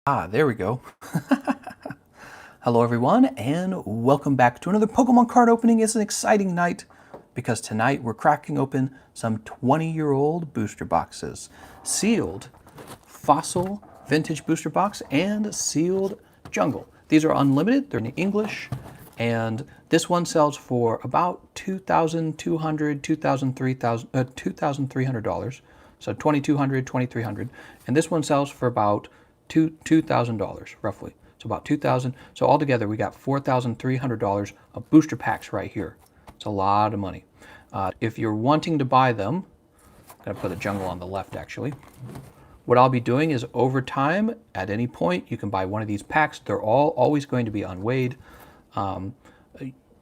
There we go. Hello everyone, and welcome back to another Pokemon card opening. It's an exciting night because tonight we're cracking open some 20-year-old booster boxes. Sealed Fossil Vintage Booster Box and Sealed Jungle. These are unlimited, they're in English, and this one sells for about $2,200, $2,300. So $2,200, $2,300. And this one sells for about $2,000 roughly. So about $2,000. So altogether we got $4,300 of booster packs right here. It's a lot of money. If you're wanting to buy them, I'm going to put the jungle on the left actually. What I'll be doing is over time, at any point, you can buy one of these packs. They're always going to be unweighed.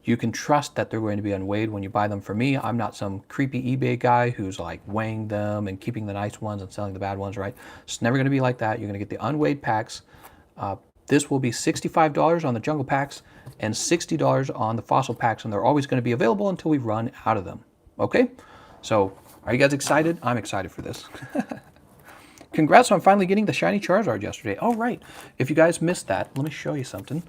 You can trust that they're going to be unweighed when you buy them. For me, I'm not some creepy eBay guy who's like weighing them and keeping the nice ones and selling the bad ones, right? It's never going to be like that. You're going to get the unweighed packs. This will be $65 on the jungle packs and $60 on the fossil packs, and they're always going to be available until we run out of them. Okay? So, are you guys excited? I'm excited for this. Congrats on finally getting the shiny Charizard yesterday. Oh, right. If you guys missed that, let me show you something.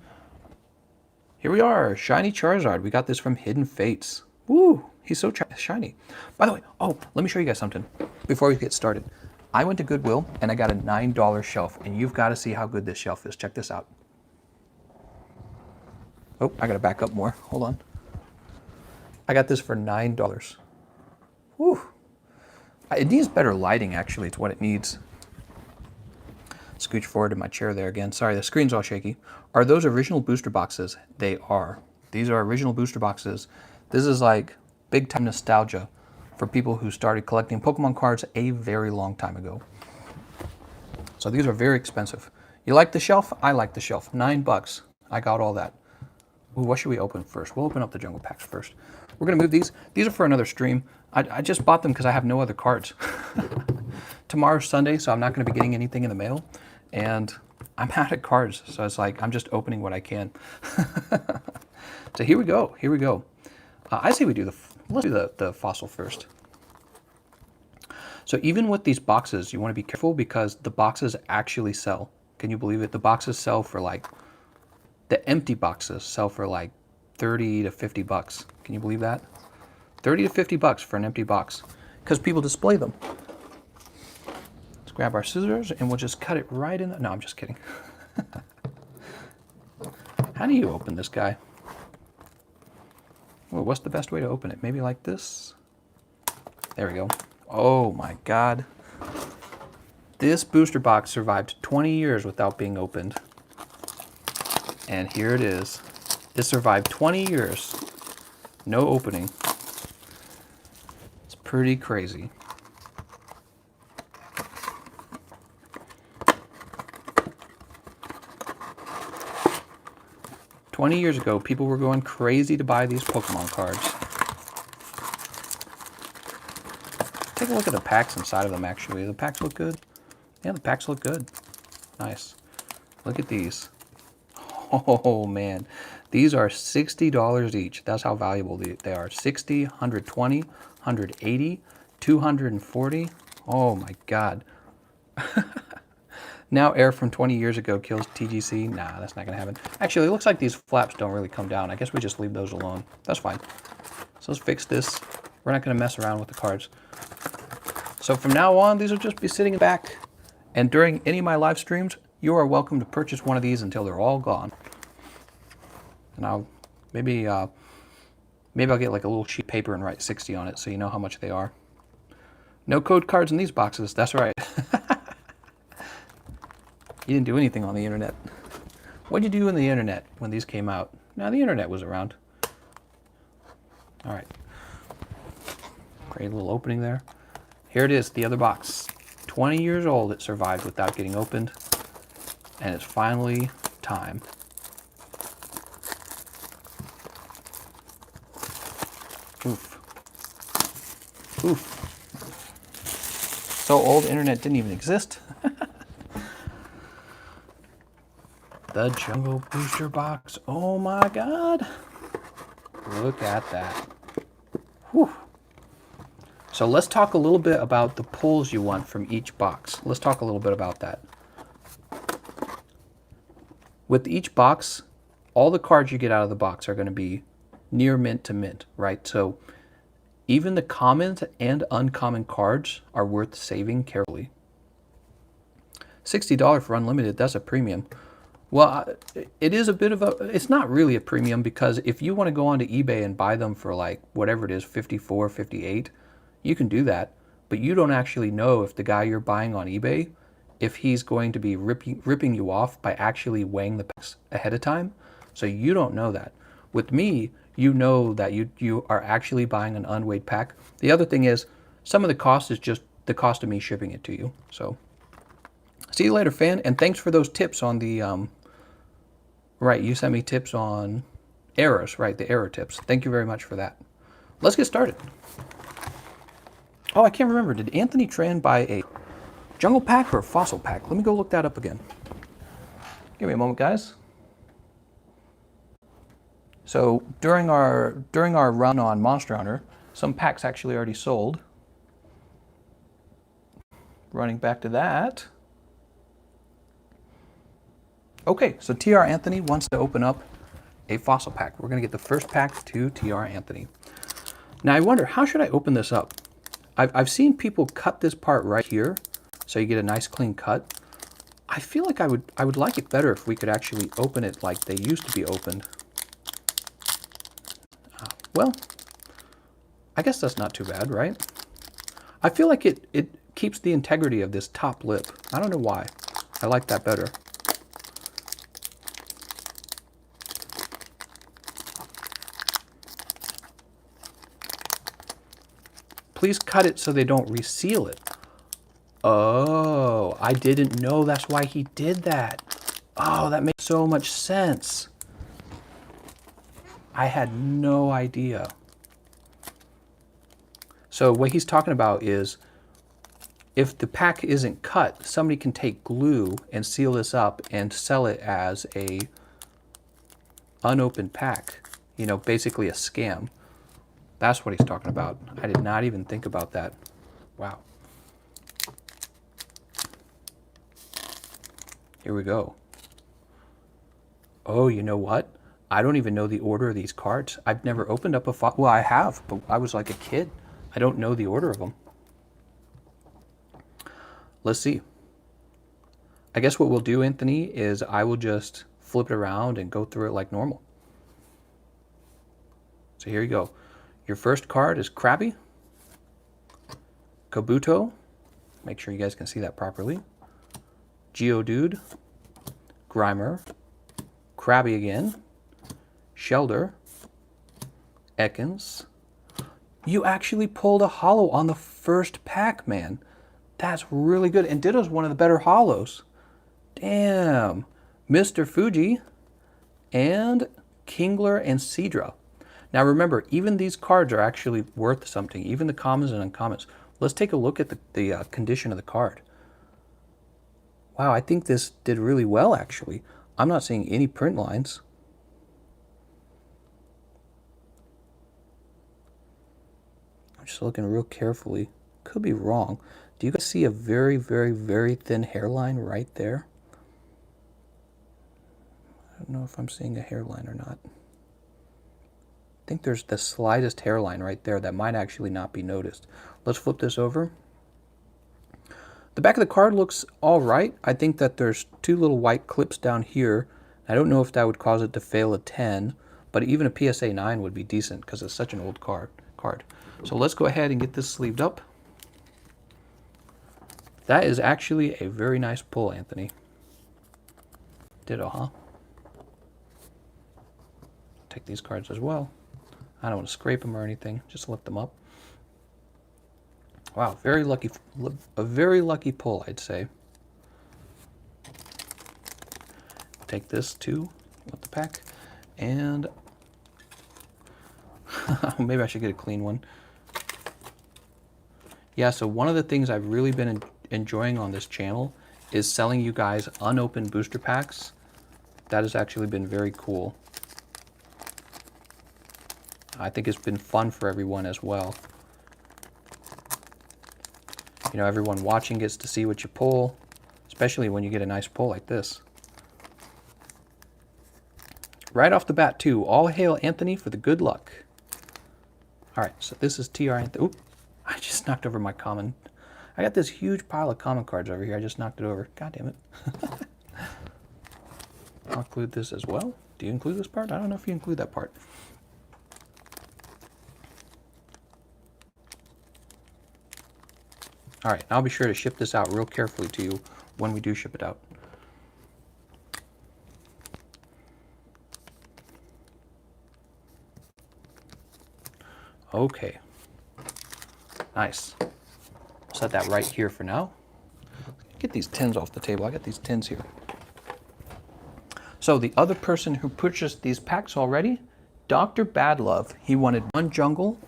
Here we are, shiny Charizard. We got this from Hidden Fates. Woo, he's so shiny. By the way, oh, let me show you guys something before we get started. I went to Goodwill and I got a $9 shelf, and you've got to see how good this shelf is. Check this out. Oh, I got to back up more. Hold on. I got this for $9. Woo. It needs better lighting, actually. It's what it needs. Scooch forward to my chair there again. Sorry, the screen's all shaky. Are those original booster boxes? They are. These are original booster boxes. This is like big time nostalgia for people who started collecting Pokemon cards a very long time ago. So these are very expensive. You like the shelf? I like the shelf. $9. I got all that. Ooh, what should we open first? We'll open up the jungle packs first. We're gonna move these. These are for another stream. I just bought them because I have no other cards. Tomorrow's Sunday, so I'm not gonna be getting anything in the mail. And I'm out of cards, so it's like I'm just opening what I can. So here we go. Here we go. I say we do let's do the fossil first. So even with these boxes, you want to be careful because the boxes actually sell. Can you believe it? The boxes sell for like, the empty boxes sell for like 30 to 50 bucks. Can you believe that? 30 to 50 bucks for an empty box because people display them. Grab our scissors and we'll just cut it right in the... No, I'm just kidding. How do you open this guy? Well, what's the best way to open it? Maybe like this? There we go. Oh my God. This booster box survived 20 years without being opened. And here it is. It survived 20 years. No opening. It's pretty crazy. 20 years ago, people were going crazy to buy these Pokemon cards. Take a look at the packs inside of them, actually. The packs look good. Yeah, the packs look good. Nice. Look at these. Oh, man. These are $60 each. That's how valuable they are. 60, 120, 180, 240. Oh, my God. Now air from 20 years ago kills TGC. Nah, that's not going to happen. Actually, it looks like these flaps don't really come down. I guess we just leave those alone. That's fine. So let's fix this. We're not going to mess around with the cards. So from now on, these will just be sitting back. And during any of my live streams, you are welcome to purchase one of these until they're all gone. And I'll maybe I'll get like a little sheet of paper and write 60 on it so you know how much they are. No code cards in these boxes. That's right. You didn't do anything on the internet. What did you do on the internet when these came out? No, the internet was around. All right. Great little opening there. Here it is, the other box. 20 years old, it survived without getting opened. And it's finally time. Oof. Oof. So old, internet didn't even exist. The Jungle Booster Box. Oh my God. Look at that. Whew. So let's talk a little bit about the pulls you want from each box. Let's talk a little bit about that. with each box, all the cards you get out of the box are going to be near mint to mint, right? So even the common and uncommon cards are worth saving carefully. $60 for unlimited, that's a premium. Well, it is a bit of a, it's not really a premium, because if you want to go onto eBay and buy them for like whatever it is, 54, 58, you can do that. But you don't actually know if the guy you're buying on eBay, if he's going to be ripping you off by actually weighing the packs ahead of time. So you don't know that. With me, you know that you are actually buying an unweighed pack. The other thing is, some of the cost is just the cost of me shipping it to you. So see you later, fan, and thanks for those tips on the, right, you sent me tips on errors, right, the error tips. Thank you very much for that. Let's get started. Oh, I can't remember, did Anthony Tran buy a jungle pack or a fossil pack? Let me go look that up again. Give me a moment, guys. So during our run on Monster Hunter, some packs actually already sold. Running back to that. Okay, so TR Anthony wants to open up a fossil pack. We're going to get the first pack to TR Anthony. Now I wonder, how should I open this up? I've seen people cut this part right here, so you get a nice clean cut. I feel like I would like it better if we could actually open it like they used to be opened. Well, I guess that's not too bad, right? I feel like it keeps the integrity of this top lip. I don't know why. I like that better. Please cut it so they don't reseal it. Oh, I didn't know that's why he did that. Oh, that makes so much sense. I had no idea. So what he's talking about is, if the pack isn't cut, somebody can take glue and seal this up and sell it as a unopened pack. You know, basically a scam. That's what he's talking about. I did not even think about that. Wow. Here we go. Oh, you know what? I don't even know the order of these cards. I've never opened up a well, I have, but I was like a kid. I don't know the order of them. Let's see. I guess what we'll do, Anthony, is I will just flip it around and go through it like normal. So here you go. Your first card is Krabby, Kabuto, make sure you guys can see that properly, Geodude, Grimer, Krabby again, Shelder, Ekans. You actually pulled a holo on the first pack, man. That's really good. And Ditto's one of the better holos. Damn. Mr. Fuji and Kingler and Seadra. Now remember, even these cards are actually worth something, even the commons and uncommons. Let's take a look at the condition of the card. Wow, I think this did really well, actually. I'm not seeing any print lines. I'm just looking real carefully. Could be wrong. Do you guys see a very, very, very thin hairline right there? I don't know if I'm seeing a hairline or not. I think there's the slightest hairline right there that might actually not be noticed. Let's flip this over. The back of the card looks all right. I think that there's two little white clips down here. I don't know if that would cause it to fail a 10, but even a PSA 9 would be decent because it's such an old card. So let's go ahead and get this sleeved up. That is actually a very nice pull, Anthony. Ditto, huh? Take these cards as well. I don't want to scrape them or anything, just lift them up. Wow, very lucky, a very lucky pull, I'd say. Take this too with the pack, and maybe I should get a clean one. Yeah, so one of the things I've really been enjoying on this channel is selling you guys unopened booster packs. That has actually been very cool. I think it's been fun for everyone as well. You know, everyone watching gets to see what you pull, especially when you get a nice pull like this. Right off the bat, too. All hail Anthony for the good luck. All right, so this is TR Anthony. Oop, I just knocked over my common. I got this huge pile of common cards over here. I just knocked it over. God damn it. I'll include this as well. Do you include this part? I don't know if you include that part. All right, I'll be sure to ship this out real carefully to you when we do ship it out. Okay, nice. Set that right here for now. Get these tins off the table. I got these tins here. So the other person who purchased these packs already, Dr. Badlove, he wanted one jungle.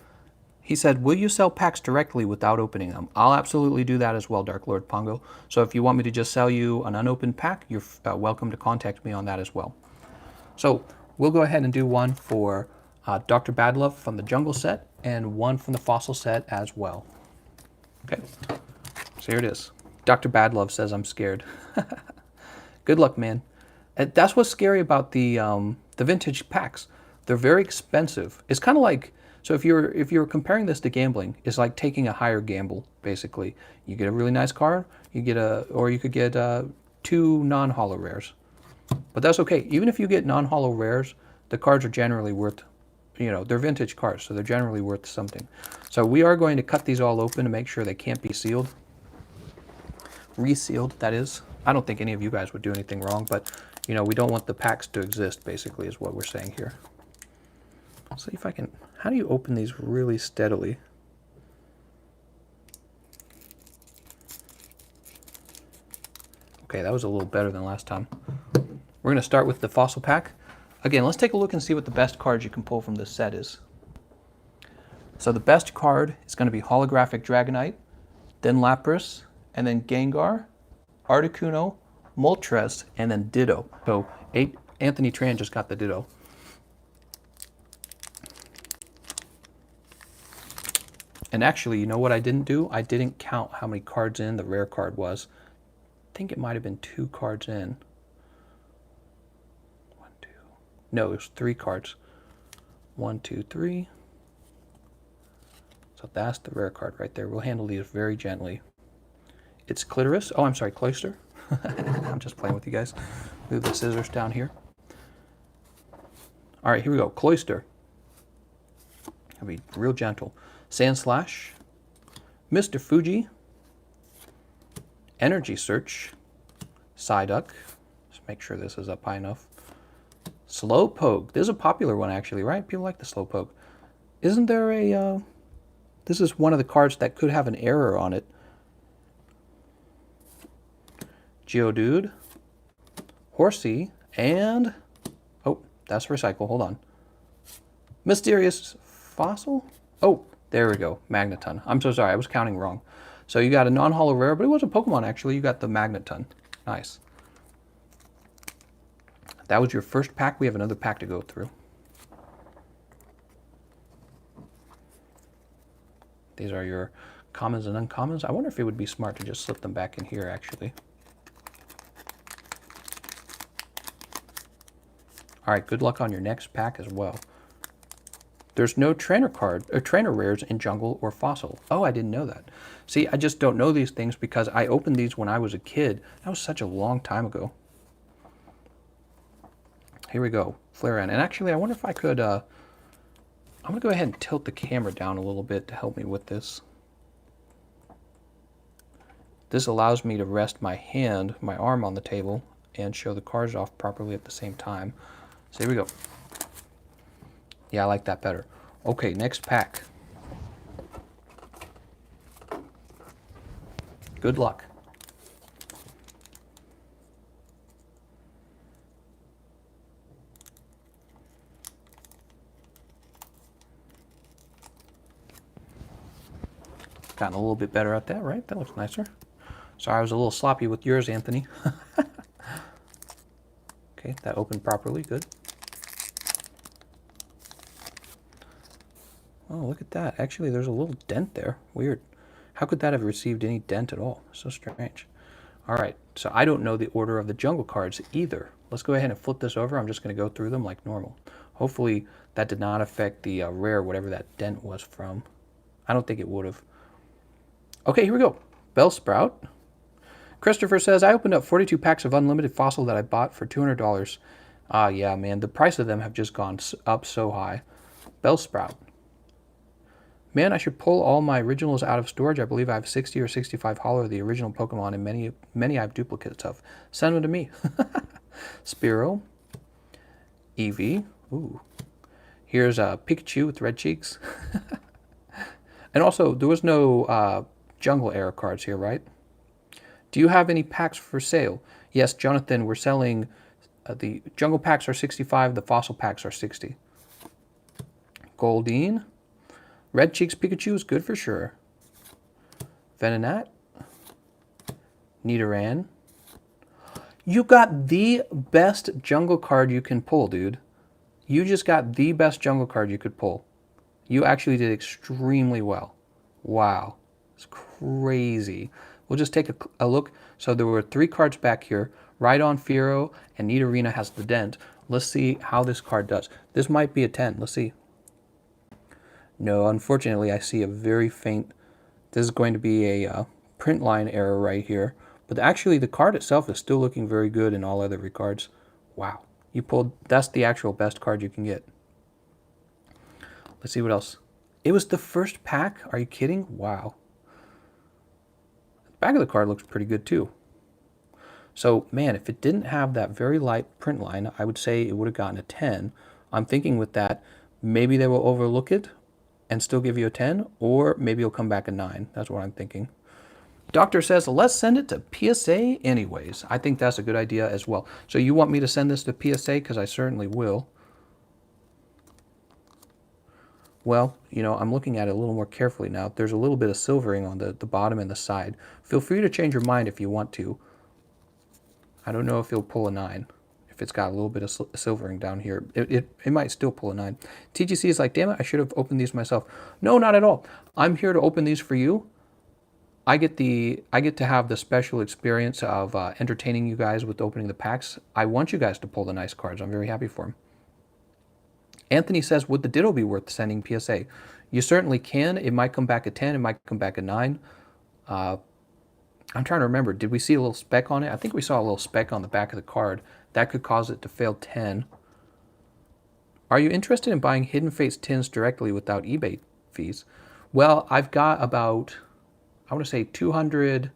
He said, will you sell packs directly without opening them? I'll absolutely do that as well, Dark Lord Pongo. So if you want me to just sell you an unopened pack, you're welcome to contact me on that as well. So we'll go ahead and do one for Dr. Badlove from the jungle set and one from the fossil set as well. Okay, so here it is. Dr. Badlove says I'm scared. Good luck, man. And that's what's scary about the vintage packs. They're very expensive. It's kind of like, so if you're comparing this to gambling, it's like taking a higher gamble, basically. You get a really nice card, you could get 2 non-holo rares. But that's okay. Even if you get non-holo rares, the cards are generally worth, they're vintage cards, so they're generally worth something. So we are going to cut these all open to make sure they can't be sealed. Resealed, that is. I don't think any of you guys would do anything wrong, but we don't want the packs to exist, basically, is what we're saying here. Let's see if I can, how do you open these really steadily? Okay, that was a little better than last time. We're going to start with the fossil pack. Again, let's take a look and see what the best cards you can pull from this set is. So the best card is going to be Holographic Dragonite, then Lapras, and then Gengar, Articuno, Moltres, and then Ditto. So Anthony Tran just got the Ditto. And actually, you know what I didn't do? I didn't count how many cards in the rare card was. I think it might have been 2 cards in. 1, 2. No, it was 3 cards. 1, 2, 3. So that's the rare card right there. We'll handle these very gently. It's Clitoris. Oh, I'm sorry, Cloyster. I'm just playing with you guys. Move the scissors down here. All right, here we go. Cloyster. I'll be real gentle. Sandslash. Mr. Fuji. Energy Search. Psyduck. Just make sure this is up high enough. Slowpoke. This is a popular one, actually, right? People like the Slowpoke. Isn't there a... this is one of the cards that could have an error on it. Geodude, Horsey, and... oh, that's Recycle. Hold on. Mysterious Fossil? Oh, there we go. Magneton. I'm so sorry. I was counting wrong. So you got a non-holo rare, but it was a Pokemon, actually. You got the Magneton. Nice. That was your first pack. We have another pack to go through. These are your commons and uncommons. I wonder if it would be smart to just slip them back in here, actually. All right, good luck on your next pack as well. There's no trainer card or trainer rares in jungle or fossil. Oh, I didn't know that. See, I just don't know these things because I opened these when I was a kid. That was such a long time ago. Here we go, Flareon. And actually, I wonder if I could, I'm gonna go ahead and tilt the camera down a little bit to help me with this. This allows me to rest my arm on the table and show the cards off properly at the same time. So here we go. Yeah, I like that better. Okay, next pack. Good luck. Gotten a little bit better at that, right? That looks nicer. Sorry, I was a little sloppy with yours, Anthony. Okay, that opened properly. Good. Oh, look at that. Actually, there's a little dent there. Weird. How could that have received any dent at all? So strange. All right, so I don't know the order of the jungle cards either. Let's go ahead and flip this over. I'm just going to go through them like normal. Hopefully that did not affect the rare, whatever that dent was from. I don't think it would have. Okay, here we go. Bellsprout. Christopher says, I opened up 42 packs of unlimited fossil that I bought for $200. Yeah, man, the price of them have just gone up so high. Bellsprout. Man, I should pull all my originals out of storage. I believe I have 60 or 65 hollow of the original Pokemon, and many I have duplicates of. Send them to me. Spearow. Eevee. Ooh. Here's a Pikachu with red cheeks. And also, there was no jungle era cards here, right? Do you have any packs for sale? Yes, Jonathan, we're selling... the jungle packs are 65, the fossil packs are 60. Goldeen. Red Cheeks Pikachu is good for sure. Venonat. Nidoran. You got the best jungle card you can pull, dude. You just got the best jungle card you could pull. You actually did extremely well. Wow. It's crazy. We'll just take a look. So there were 3 cards back here. Rhydon, Fearow, and Nidorina has the dent. Let's see how this card does. This might be a 10. Let's see. No, unfortunately, I see a very faint... This is going to be a print line error right here. But actually, the card itself is still looking very good in all other regards. Wow. You pulled... That's the actual best card you can get. Let's see what else. It was the first pack? Are you kidding? Wow. The back of the card looks pretty good, too. So, man, if it didn't have that very light print line, I would say it would have gotten a 10. I'm thinking with that, maybe they will overlook it and still give you a 10, or maybe it'll come back a 9. That's what I'm thinking. Doctor says, let's send it to PSA anyways. I think that's a good idea as well. So you want me to send this to PSA? Because I certainly will. Well, you know, I'm looking at it a little more carefully now. There's a little bit of silvering on the bottom and the side. Feel free to change your mind if you want to. I don't know if you'll pull a 9. If it's got a little bit of silvering down here, it might still pull a 9. TGC is like, damn it, I should have opened these myself. No, not at all. I'm here to open these for you. I get to have the special experience of entertaining you guys with opening the packs. I want you guys to pull the nice cards. I'm very happy for them. Anthony says, would the Ditto be worth sending PSA? You certainly can. It might come back at 10. It might come back at 9. I'm trying to remember. Did we see a little speck on it? I think we saw a little speck on the back of the card. That could cause it to fail 10. Are you interested in buying Hidden Fates tins directly without eBay fees? Well, I've got about, I want to say 200,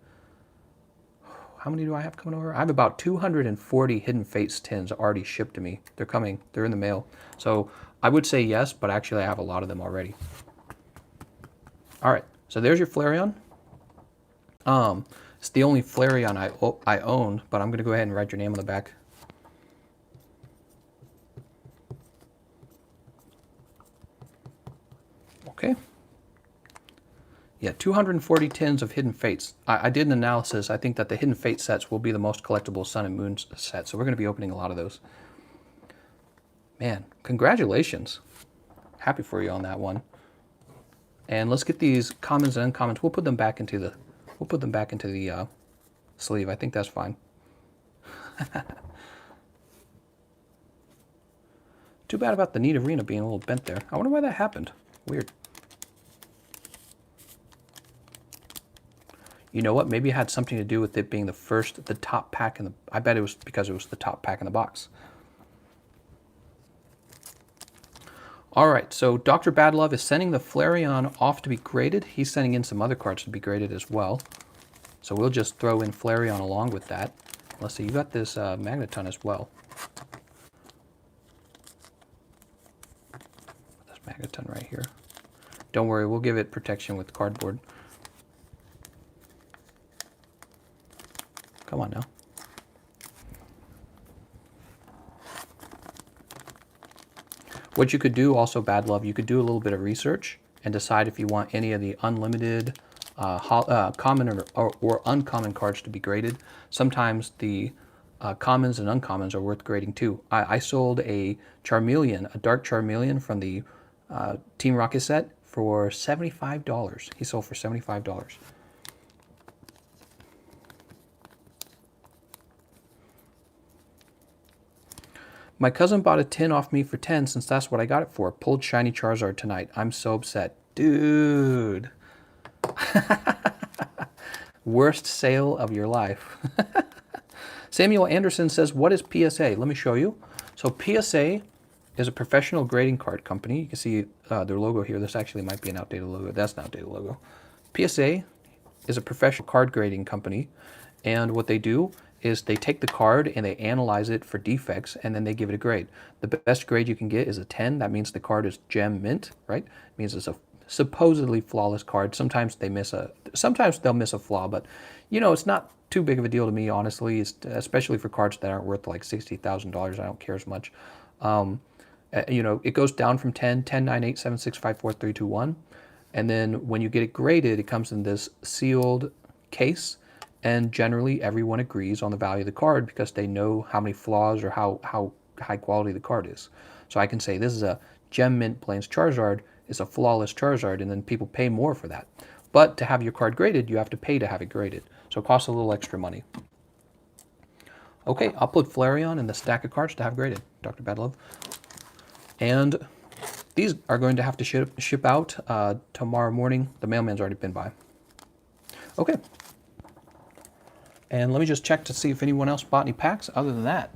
how many do I have coming over? I have about 240 Hidden Fates tins already shipped to me. They're coming, they're in the mail. So I would say yes, but actually I have a lot of them already. All right, so there's your Flareon. It's the only Flareon I own, but I'm going to go ahead and write your name on the back. Okay. Yeah, 240 tins of Hidden Fates. I did an analysis. I think that the Hidden Fate sets will be the most collectible Sun and Moon set, so we're going to be opening a lot of those. Man, congratulations. Happy for you on that one. And let's get these commons and uncommons. We'll put them back into the sleeve. I think that's fine. Too bad about the Nidorina being a little bent there. I wonder why that happened. Weird. You know what? Maybe it had something to do with it being the top pack in the... I bet it was because it was the top pack in the box. All right, so Dr. Badlove is sending the Flareon off to be graded. He's sending in some other cards to be graded as well. So we'll just throw in Flareon along with that. Let's see, you got this Magneton as well. This Magneton right here. Don't worry, we'll give it protection with cardboard. Come on now. What you could do also, Bad Love, you could do a little bit of research and decide if you want any of the unlimited common or uncommon cards to be graded. Sometimes the commons and uncommons are worth grading too. I sold a Charmeleon, a dark Charmeleon from the Team Rocket set for $75. He sold for $75. My cousin bought a tin off me for 10 since that's what I got it for. Pulled shiny Charizard tonight. I'm so upset. Dude. Worst sale of your life. Samuel Anderson says, what is PSA? Let me show you. So PSA is a professional grading card company. You can see their logo here. This actually might be an outdated logo. That's an outdated logo. PSA is a professional card grading company. And what they do is they take the card and they analyze it for defects, and then they give it a grade. The best grade you can get is a 10. That means the card is gem mint, right? It means it's a supposedly flawless card. Sometimes they'll miss a flaw, but you know, it's not too big of a deal to me, honestly. It's, especially for cards that aren't worth like $60,000. I don't care as much. You know, it goes down from 10, 10, 9, 8, 7, 6, 5, 4, 3, 2, 1. And then when you get it graded, it comes in this sealed case. And generally, everyone agrees on the value of the card because they know how many flaws or how high quality the card is. So I can say this is a Gem Mint Plains Charizard, it's a flawless Charizard, and then people pay more for that. But to have your card graded, you have to pay to have it graded. So it costs a little extra money. Okay, I'll put Flareon in the stack of cards to have graded, Dr. Badlove. And these are going to have to ship out tomorrow morning. The mailman's already been by. Okay. And let me just check to see if anyone else bought any packs. Other than that,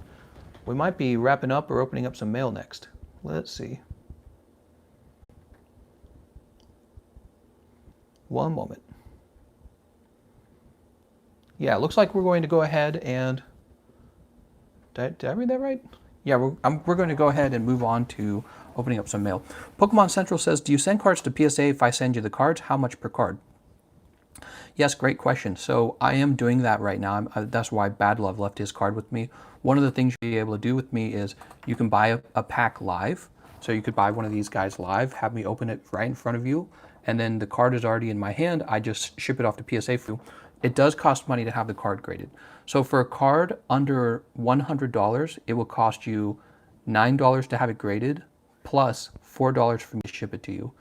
we might be wrapping up or opening up some mail next. Let's see. One moment. Yeah, it looks like we're going to go ahead and... Did I read that right? Yeah, we're going to go ahead and move on to opening up some mail. Pokemon Central says, do you send cards to PSA if I send you the cards? How much per card? Yes, great question. So I am doing that right now. That's why Bad Love left his card with me. One of the things you'll be able to do with me is you can buy a pack live. So you could buy one of these guys live, have me open it right in front of you, and then the card is already in my hand. I just ship it off to PSA for you. It does cost money to have the card graded. So for a card under $100, it will cost you $9 to have it graded, plus $4 for me to ship it to you.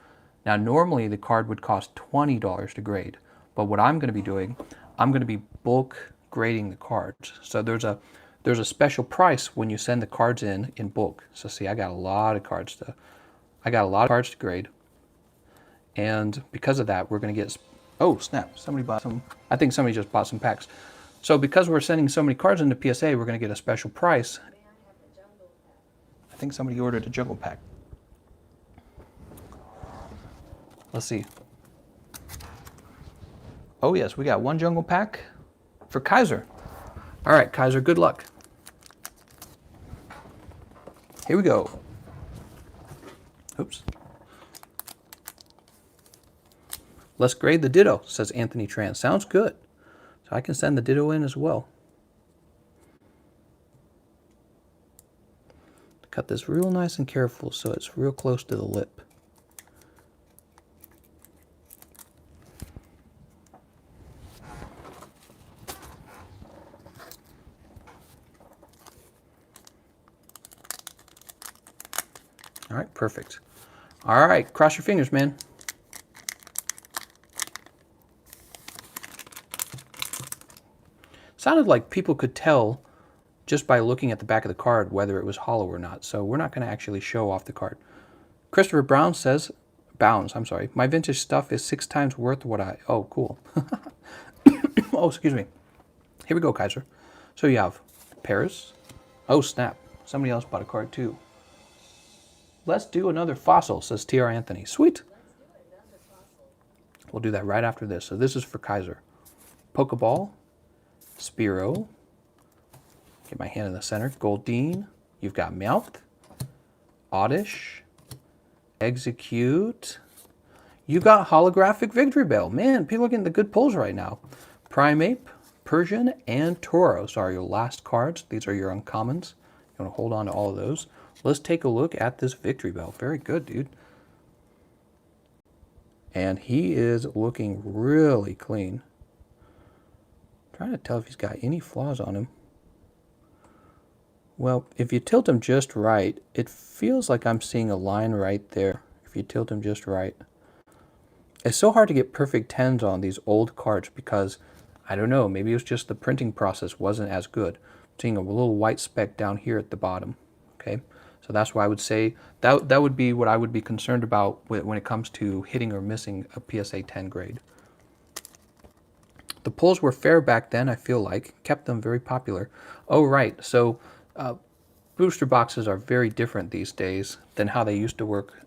Now normally the card would cost $20 to grade. But what I'm going to be doing, I'm going to be bulk grading the cards. So there's a special price when you send the cards in bulk. So see, I got a lot of cards to grade. And because of that, we're going to get, oh snap, somebody bought some, I think somebody just bought some packs. So because we're sending so many cards into PSA, we're going to get a special price. I think somebody ordered a jungle pack. Let's see. Oh yes, we got one jungle pack for Kaiser. All right, Kaiser, good luck. Here we go. Oops. Let's grade the Ditto, says Anthony Tran. Sounds good. So I can send the Ditto in as well. Cut this real nice and careful so it's real close to the lip. All right, perfect. All right, cross your fingers, man. Sounded like people could tell just by looking at the back of the card whether it was hollow or not, so we're not going to actually show off the card. Christopher Brown says, Bounds, I'm sorry, my vintage stuff is 6 times worth what I, oh, cool. Oh, excuse me. Here we go, Kaiser. So you have Paris. Oh, snap. Somebody else bought a card too. Let's do another fossil, says TR Anthony. Sweet. We'll do that right after this. So this is for Kaiser. Pokeball, Spearow. Get my hand in the center. Goldeen. You've got Meowth, Oddish, Execute. You got Holographic Victory Bell. Man, people are getting the good pulls right now. Primeape, Persian, and Tauros are your last cards. These are your uncommons. You want to hold on to all of those. Let's take a look at this Victory Bell. Very good, dude. And he is looking really clean. Trying to tell if he's got any flaws on him. Well, if you tilt him just right, it feels like I'm seeing a line right there. If you tilt him just right. It's so hard to get perfect 10s on these old cards because, I don't know, maybe it was just the printing process wasn't as good. I'm seeing a little white speck down here at the bottom. Okay, so that's why I would say that would be what I would be concerned about when it comes to hitting or missing a PSA 10 grade. The pulls were fair back then, I feel like, kept them very popular. Oh, right, so booster boxes are very different these days than how they used to work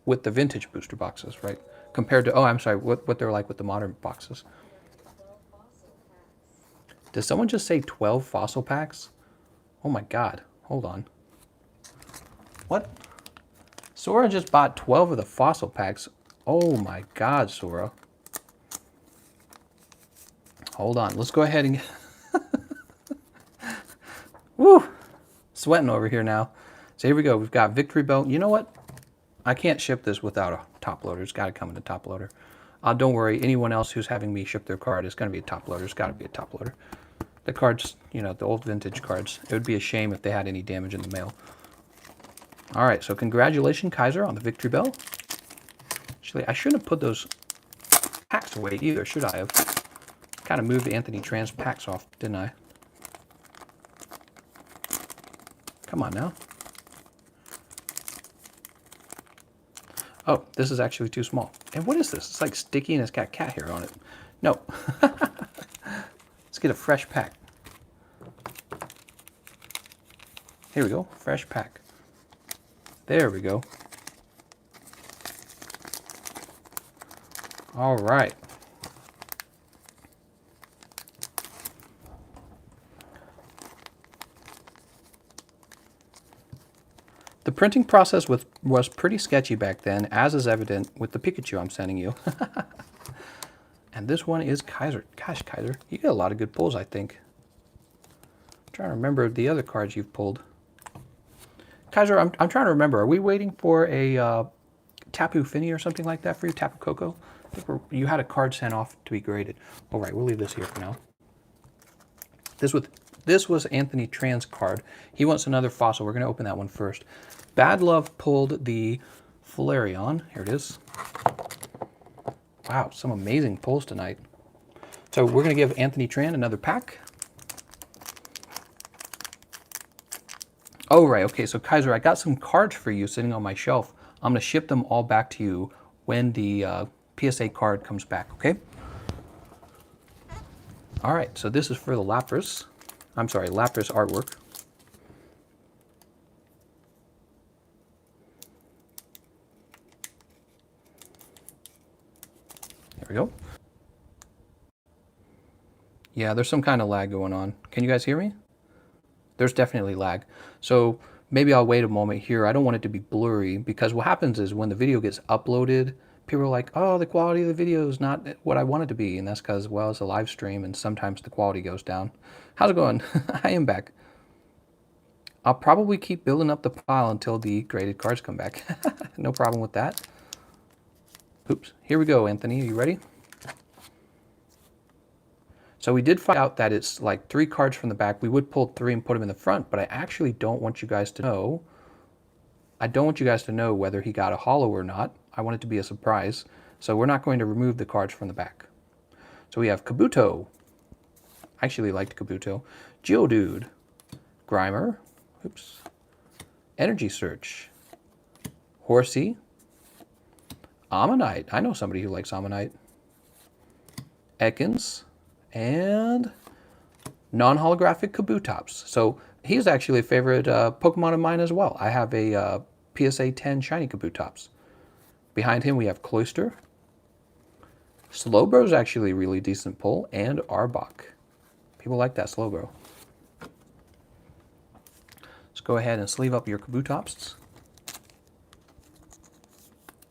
with the vintage booster boxes, right? Compared to, oh, I'm sorry, what they're like with the modern boxes. Did someone just say 12 fossil packs? Oh my God, hold on. What? Sora just bought 12 of the fossil packs. Oh my God, Sora. Hold on, let's go ahead and woo! Sweating over here now. So here we go, we've got Victory Belt. You know what? I can't ship this without a top loader. It's got to come in a top loader. Don't worry, anyone else who's having me ship their card is going to be a top loader. It's got to be a top loader. The cards, you know, the old vintage cards, it would be a shame if they had any damage in the mail. All right, so congratulations, Kaiser, on the Victory Bell. Actually, I shouldn't have put those packs away either, should I have? Kind of moved Anthony Tran's packs off, didn't I? Come on now. Oh, this is actually too small. And what is this? It's like sticky and it's got cat hair on it. No. Let's get a fresh pack. Here we go, fresh pack. There we go. All right. The printing process was pretty sketchy back then, as is evident with the Pikachu I'm sending you. And this one is Kaiser. Gosh, Kaiser, you get a lot of good pulls, I think. I'm trying to remember the other cards you've pulled. Kaiser, I'm trying to remember. Are we waiting for a Tapu Fini or something like that for you? Tapu Koko? I think you had a card sent off to be graded. All right, we'll leave this here for now. This was Anthony Tran's card. He wants another fossil. We're going to open that one first. Bad Love pulled the Flareon. Here it is. Wow, some amazing pulls tonight. So we're going to give Anthony Tran another pack. Oh, right. Okay, so Kaiser, I got some cards for you sitting on my shelf. I'm going to ship them all back to you when the PSA card comes back, okay? All right, so this is for the Lapras. I'm sorry, Lapras artwork. There we go. Yeah, there's some kind of lag going on. Can you guys hear me? There's definitely lag. So maybe I'll wait a moment here. I don't want it to be blurry because what happens is when the video gets uploaded, people are like, oh, the quality of the video is not what I want it to be. And that's because, well, it's a live stream and sometimes the quality goes down. How's it going? I am back. I'll probably keep building up the pile until the graded cards come back. No problem with that. Oops. Here we go, Anthony. Are you ready? So we did find out that it's like 3 cards from the back. We would pull 3 and put them in the front, but I actually don't want you guys to know. I don't want you guys to know whether he got a holo or not. I want it to be a surprise. So we're not going to remove the cards from the back. So we have Kabuto. I actually liked Kabuto. Geodude. Grimer. Oops. Energy Search. Horsey. Ammonite. I know somebody who likes Ammonite. Ekans. And non-holographic Kabutops. So he's actually a favorite Pokemon of mine as well. I have a PSA 10 shiny Kabutops. Behind him we have Cloyster. Slowbro's actually a really decent pull. And Arbok. People like that Slowbro. Let's go ahead and sleeve up your Kabutops.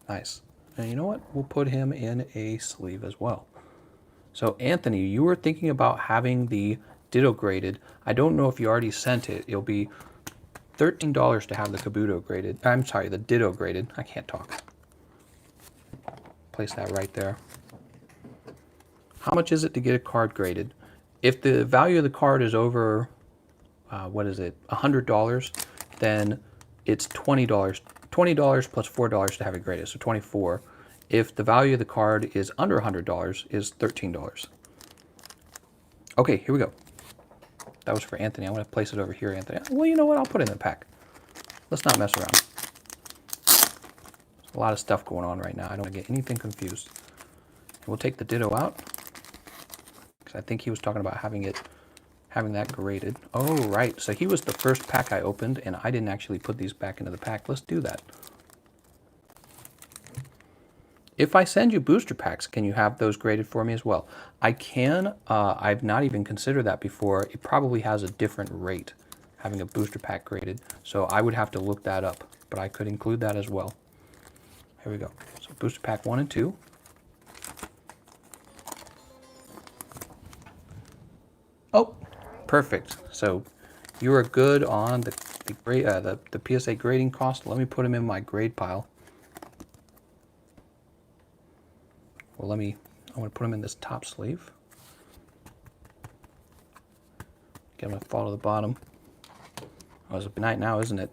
Nice. And you know what? We'll put him in a sleeve as well. So Anthony, you were thinking about having the Ditto graded. I don't know if you already sent it. It'll be $13 to have the Kabuto graded. I'm sorry, the Ditto graded. I can't talk. Place that right there. How much is it to get a card graded? If the value of the card is over, what is it, $100, then it's $20. $20 plus $4 to have it graded, so $24. If the value of the card is under $100, is $13. Okay, here we go. That was for Anthony. I'm going to place it over here, Anthony. Well, you know what? I'll put it in the pack. let's not mess around. There's a lot of stuff going on right now. I don't want to get anything confused. And we'll take the Ditto out, because I think he was talking about having that graded. Oh, right. So he was the first pack I opened, and I didn't actually put these back into the pack. Let's do that. If I send you booster packs, can you have those graded for me as well? I can. I've not even considered that before. It probably has a different rate, having a booster pack graded. So I would have to look that up, but I could include that as well. Here we go. So booster pack 1 and 2. Oh, perfect. So you are good on the PSA grading cost. Let me put them in my grade pile. Well, I'm going to put them in this top sleeve. Get them to fall to the bottom. Oh, it's a night now, isn't it?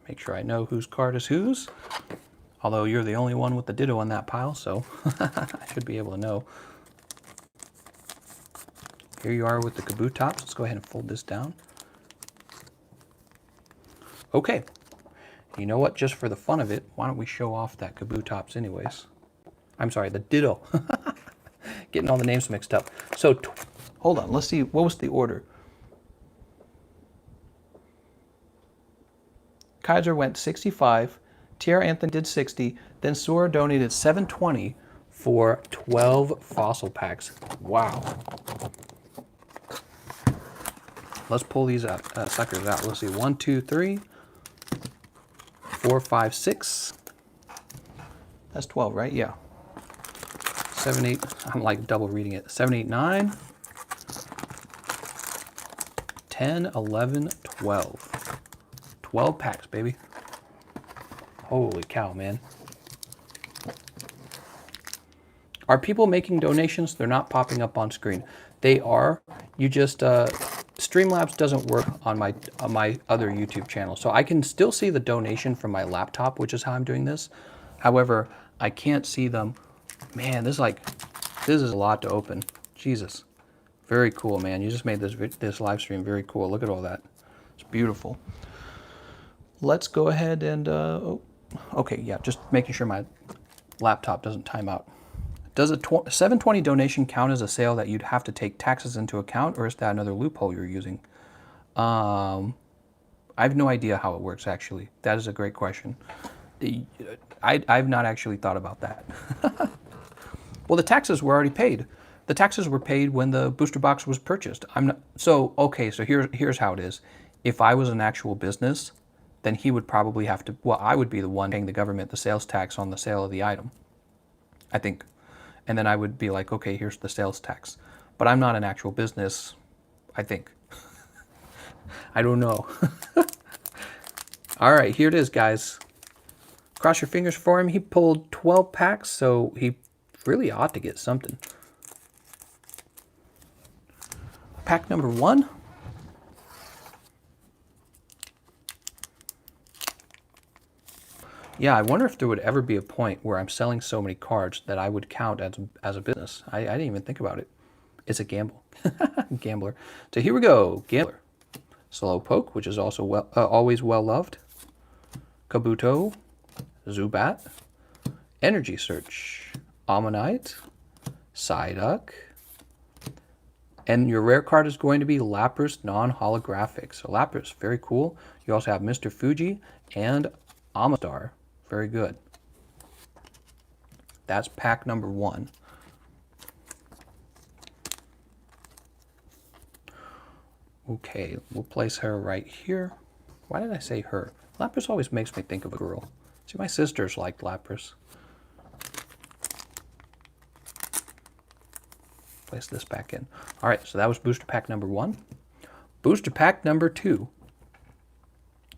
Make sure I know whose card is whose. Although you're the only one with the Ditto on that pile, so I should be able to know. Here you are with the Kabutops. Let's go ahead and fold this down. Okay. You know what? Just for the fun of it, why don't we show off that Kabutops anyways? I'm sorry, the Ditto. Getting all the names mixed up. So, hold on. Let's see. What was the order? Kaiser went 65. Tierra Anthony did 60. Then Sora donated 720 for 12 fossil packs. Wow. Let's pull these out, suckers out. Let's see. 1, 2, 3, 4, 5, 6. That's 12, right? Yeah. 7, 8. I'm like double reading it. 7, 8, 9. 10, 11, 12. 12 packs, baby. Holy cow, man. Are people making donations? They're not popping up on screen. They are. You just, Streamlabs doesn't work on my other YouTube channel. So I can still see the donation from my laptop, which is how I'm doing this. However, I can't see them. Man, this is a lot to open. Jesus. Very cool, man. You just made this live stream very cool. Look at all that. It's beautiful. Let's go ahead and, okay, yeah, just making sure my laptop doesn't time out. Does a 720 donation count as a sale that you'd have to take taxes into account, or is that another loophole you're using? I have no idea how it works, actually. That is a great question. I've not actually thought about that. Well, the taxes were already paid. The taxes were paid when the booster box was purchased. Okay, so here's how it is. If I was an actual business, then he would probably have to, well, I would be the one paying the government the sales tax on the sale of the item, I think. And then I would be like, okay, here's the sales tax. But I'm not an actual business, I think. I don't know. All right, here it is, guys. Cross your fingers for him. He pulled 12 packs, so he really ought to get something. Pack number 1. Yeah, I wonder if there would ever be a point where I'm selling so many cards that I would count as a business. I didn't even think about it. It's a gamble. Gambler. So here we go. Gambler. Slowpoke, which is also always well-loved. Kabuto. Zubat. Energy Search. Ammonite. Psyduck. And your rare card is going to be Lapras non-holographic. So Lapras, very cool. You also have Mr. Fuji and Amistar. Very good. That's pack number 1. Okay, we'll place her right here. Why did I say her? Lapras always makes me think of a girl. See, my sisters liked Lapras. Place this back in. All right, so that was booster pack number 1. Booster pack number 2.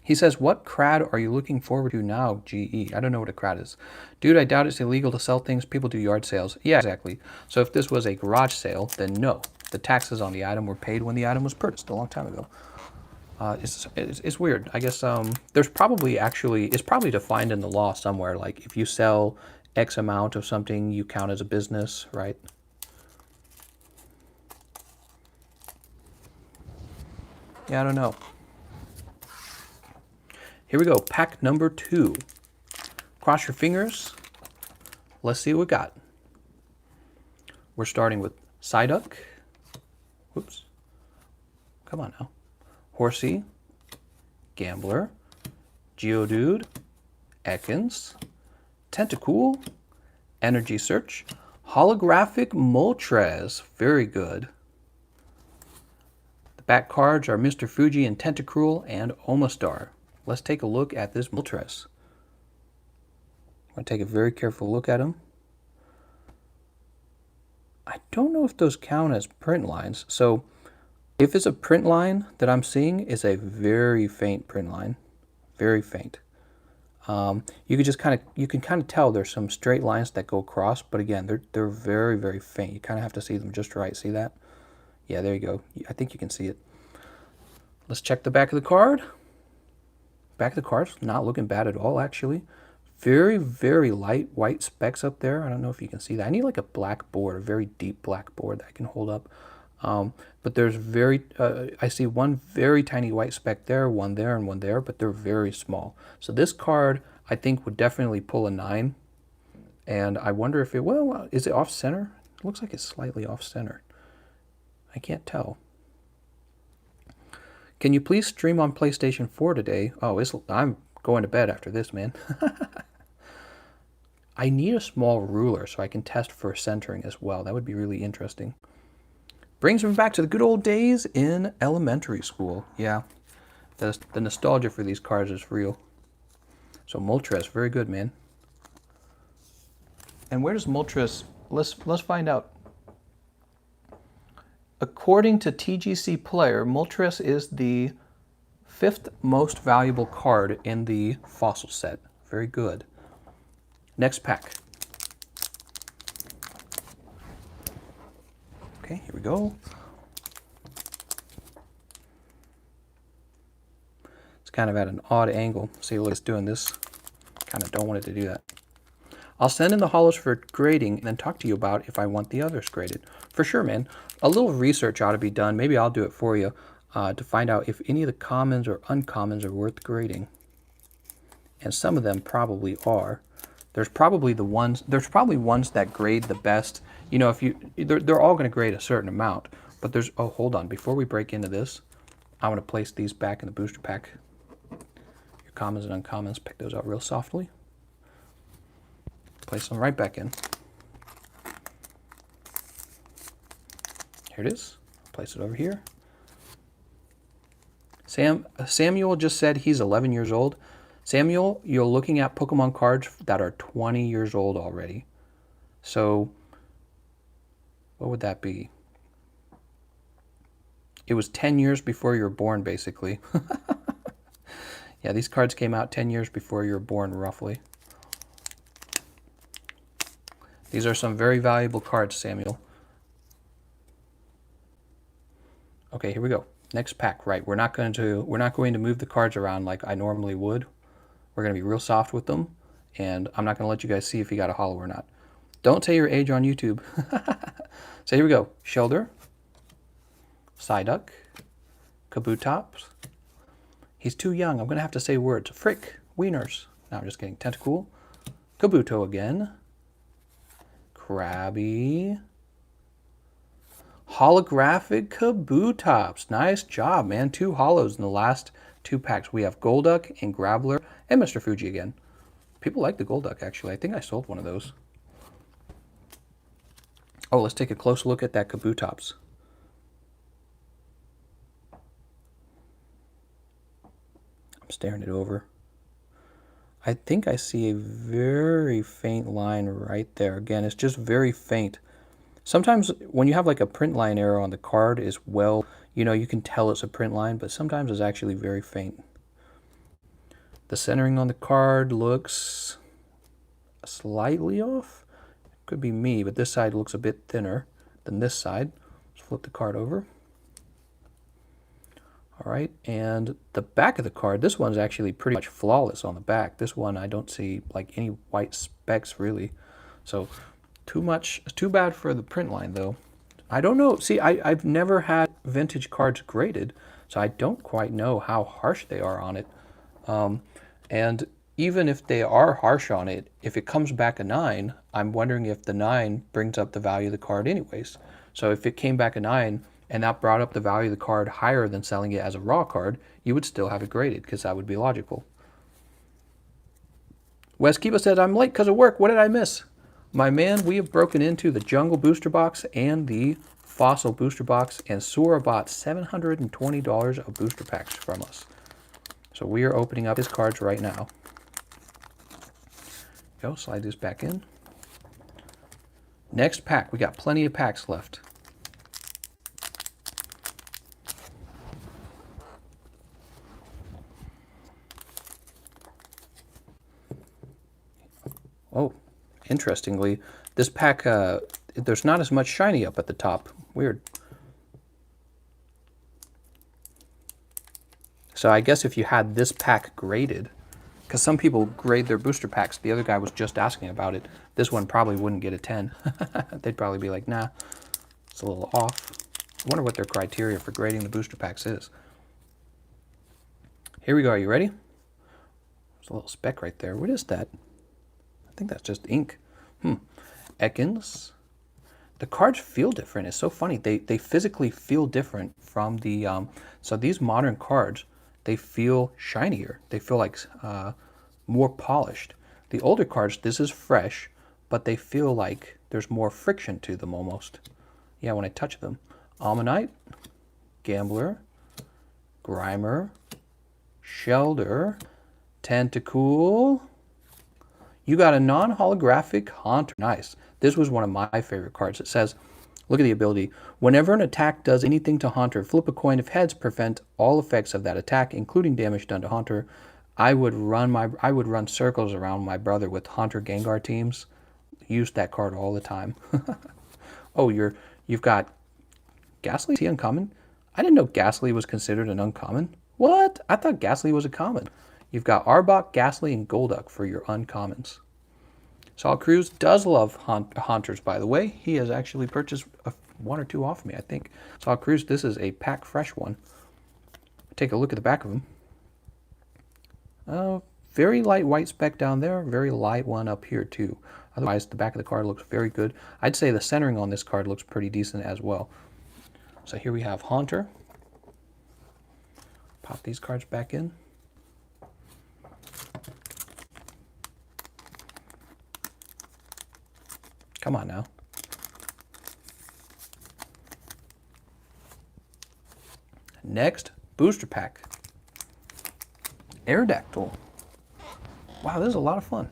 He says, what crad are you looking forward to now, GE? I don't know what a crad is. Dude, I doubt it's illegal to sell things. People do yard sales. Yeah, exactly. So if this was a garage sale, then no. The taxes on the item were paid when the item was purchased a long time ago. It's weird. I guess there's probably it's probably defined in the law somewhere. Like if you sell X amount of something, you count as a business, right? Yeah, I don't know. Here we go, pack number 2. Cross your fingers. Let's see what we got. We're starting with Psyduck. Whoops. Come on now. Horsey. Gambler. Geodude. Ekans. Tentacool. Energy Search. Holographic Moltres. Very good. The back cards are Mr. Fuji and Tentacruel and Omastar. Let's take a look at this Moltres. I'm going to take a very careful look at him. I don't know if those count as print lines. So if it's a print line that I'm seeing, it's a very faint print line. Very faint. You can kind of tell there's some straight lines that go across, but again, they're very, very faint. You kind of have to see them just right. See that? Yeah, there you go. I think you can see it. Let's check the back of the card. Back of the card's not looking bad at all, actually. Very, very light white specks up there. I don't know if you can see that. I need like a black board, a very deep black board that I can hold up. But there's I see one very tiny white speck there, one there, and one there, but they're very small. So this card, I think, would definitely pull a 9. And I wonder if is it off center? It looks like it's slightly off center. I can't tell. Can you please stream on PlayStation 4 today? Oh, I'm going to bed after this, man. I need a small ruler so I can test for centering as well. That would be really interesting. Brings me back to the good old days in elementary school. Yeah, the nostalgia for these cards is real. So Moltres, very good, man. And where does Moltres? Let's find out. According to TGC Player, Moltres is the 5th most valuable card in the fossil set. Very good. Next pack. Okay, here we go. It's kind of at an odd angle. See, look, it's doing this. Kind of don't want it to do that. I'll send in the holos for grading and then talk to you about if I want the others graded. For sure, man. A little research ought to be done. Maybe I'll do it for you to find out if any of the commons or uncommons are worth grading. And some of them probably are. There's probably ones that grade the best. You know, they're all going to grade a certain amount. But oh, hold on. Before we break into this, I want to place these back in the booster pack. Your commons and uncommons, pick those out real softly. Place them right back in. Here it is. Place it over here. Samuel just said he's 11 years old. Samuel, you're looking at Pokemon cards that are 20 years old already. So, what would that be? It was 10 years before you were born, basically. Yeah, these cards came out 10 years before you were born, roughly. These are some very valuable cards, Samuel. Okay, here we go. Next pack, right? We're not going to move the cards around like I normally would. We're going to be real soft with them, and I'm not going to let you guys see if you got a holo or not. Don't say your age on YouTube. So here we go. Shelder, Psyduck, Kabutops. He's too young. I'm going to have to say words. Frick, Wieners. No, I'm just kidding. Tentacool, Kabuto again, Krabby, holographic Kabutops. Nice job, man. 2 holos in the last 2 packs. We have Golduck and Graveler and Mr. Fuji again. People like the Golduck, actually. I think I sold one of those. Oh, let's take a close look at that Kabutops. I'm staring it over. I think I see a very faint line right there. Again, it's just very faint. Sometimes when you have like a print line error on the card as well, you know, you can tell it's a print line, but sometimes it's actually very faint. The centering on the card looks slightly off. Could be me, but this side looks a bit thinner than this side. Let's flip the card over. All right, and the back of the card, this one's actually pretty much flawless on the back. This one, I don't see like any white specks really. So too bad for the print line though. I don't know. See, I've never had vintage cards graded, So I don't quite know how harsh they are on it. And even if they are harsh on it, if it comes back a 9, I'm wondering if the 9 brings up the value of the card anyways. So if it came back a 9 and that brought up the value of the card higher than selling it as a raw card, you would still have it graded because that would be logical. Wes Kiba said, I'm late because of work. What did I miss? My man, we have broken into the Jungle Booster Box and the Fossil Booster Box, and Sora bought $720 of booster packs from us. So we are opening up his cards right now. Go, slide this back in. Next pack, we got plenty of packs left. Oh, interestingly, this pack, there's not as much shiny up at the top. Weird. So I guess if you had this pack graded, because some people grade their booster packs, the other guy was just asking about it, this one probably wouldn't get a 10. They'd probably be like, nah, it's a little off. I wonder what their criteria for grading the booster packs is. Here we go, are you ready? There's a little speck right there. What is that? I think that's just ink. Ekans. The cards feel different. It's so funny. They physically feel different from the... so these modern cards, they feel shinier. They feel like more polished. The older cards, this is fresh, but they feel like there's more friction to them almost. Yeah, when I touch them. Ammonite, Gambler, Grimer, Shelder, Tentacool. You got a non-holographic Haunter. Nice. This was one of my favorite cards. It says, look at the ability. Whenever an attack does anything to Haunter, flip a coin. If heads, prevent all effects of that attack, including damage done to Haunter. I would run circles around my brother with Haunter Gengar teams. Use that card all the time. Oh, you've got Ghastly. Is he uncommon? I didn't know Ghastly was considered an uncommon. What? I thought Ghastly was a common. You've got Arbok, Ghastly, and Golduck for your uncommons. Saul Cruz does love Haunters, by the way. He has actually purchased one or two off me, I think. Saul Cruz, this is a pack fresh one. Take a look at the back of him. Very light white speck down there. Very light one up here, too. Otherwise, the back of the card looks very good. I'd say the centering on this card looks pretty decent as well. So here we have Haunter. Pop these cards back in. Come on now. Next, booster pack. Aerodactyl. Wow, this is a lot of fun.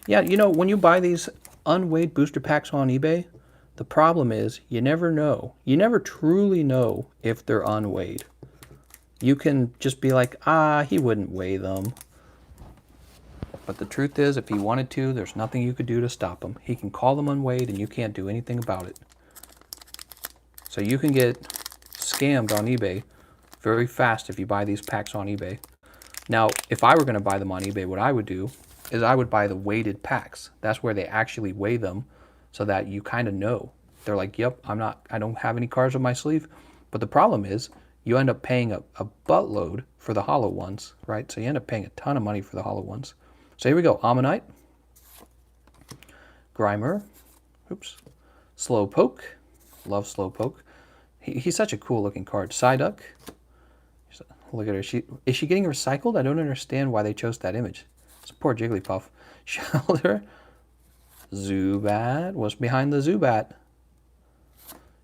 Yeah, you know, when you buy these unweighed booster packs on eBay, the problem is you never know. You never truly know if they're unweighed. You can just be like, he wouldn't weigh them. But the truth is, if he wanted to, there's nothing you could do to stop him. He can call them unweighed and you can't do anything about it. So you can get scammed on eBay very fast if you buy these packs on eBay. Now, if I were going to buy them on eBay, what I would do is I would buy the weighted packs. That's where they actually weigh them so that you kind of know. They're like, yep, I don't have any cards on my sleeve. But the problem is you end up paying a buttload for the hollow ones, right? So you end up paying a ton of money for the hollow ones. So here we go. Ammonite, Grimer, Slowpoke, love Slowpoke. He's such a cool looking card. Psyduck, look at her. Is she getting recycled? I don't understand why they chose that image. It's a poor Jigglypuff. Shelter, Zubat. What's behind the Zubat?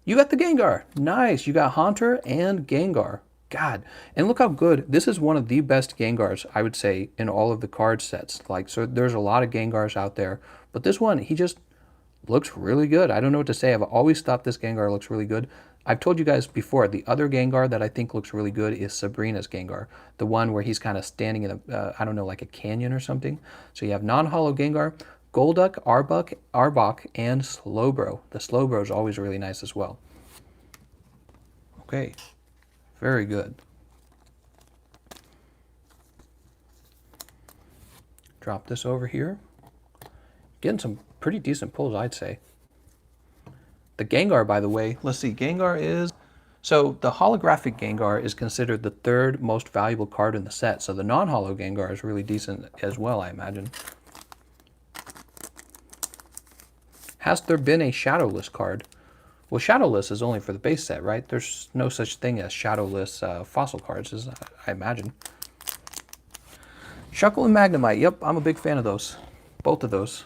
You got the Gengar. Nice. You got Haunter and Gengar. God, and look how good. This is one of the best Gengars, I would say, in all of the card sets. Like, so there's a lot of Gengars out there, but this one, he just looks really good. I don't know what to say. I've always thought this Gengar looks really good. I've told you guys before, the other Gengar that I think looks really good is Sabrina's Gengar. The one where he's kind of standing in a, I don't know, like a canyon or something. So you have non-hollow Gengar, Golduck, Arbok, and Slowbro. The Slowbro is always really nice as well. Okay. Very good. Drop this over here. Getting some pretty decent pulls, I'd say. The Gengar, by the way, let's see, Gengar is So the holographic Gengar is considered the third most valuable card in the set. So the non-holo Gengar is really decent as well, I imagine. Has there been a shadowless card? Well, shadowless is only for the base set, right? There's no such thing as shadowless fossil cards, I imagine. Shuckle and Magnemite. Yep, I'm a big fan of those. Both of those.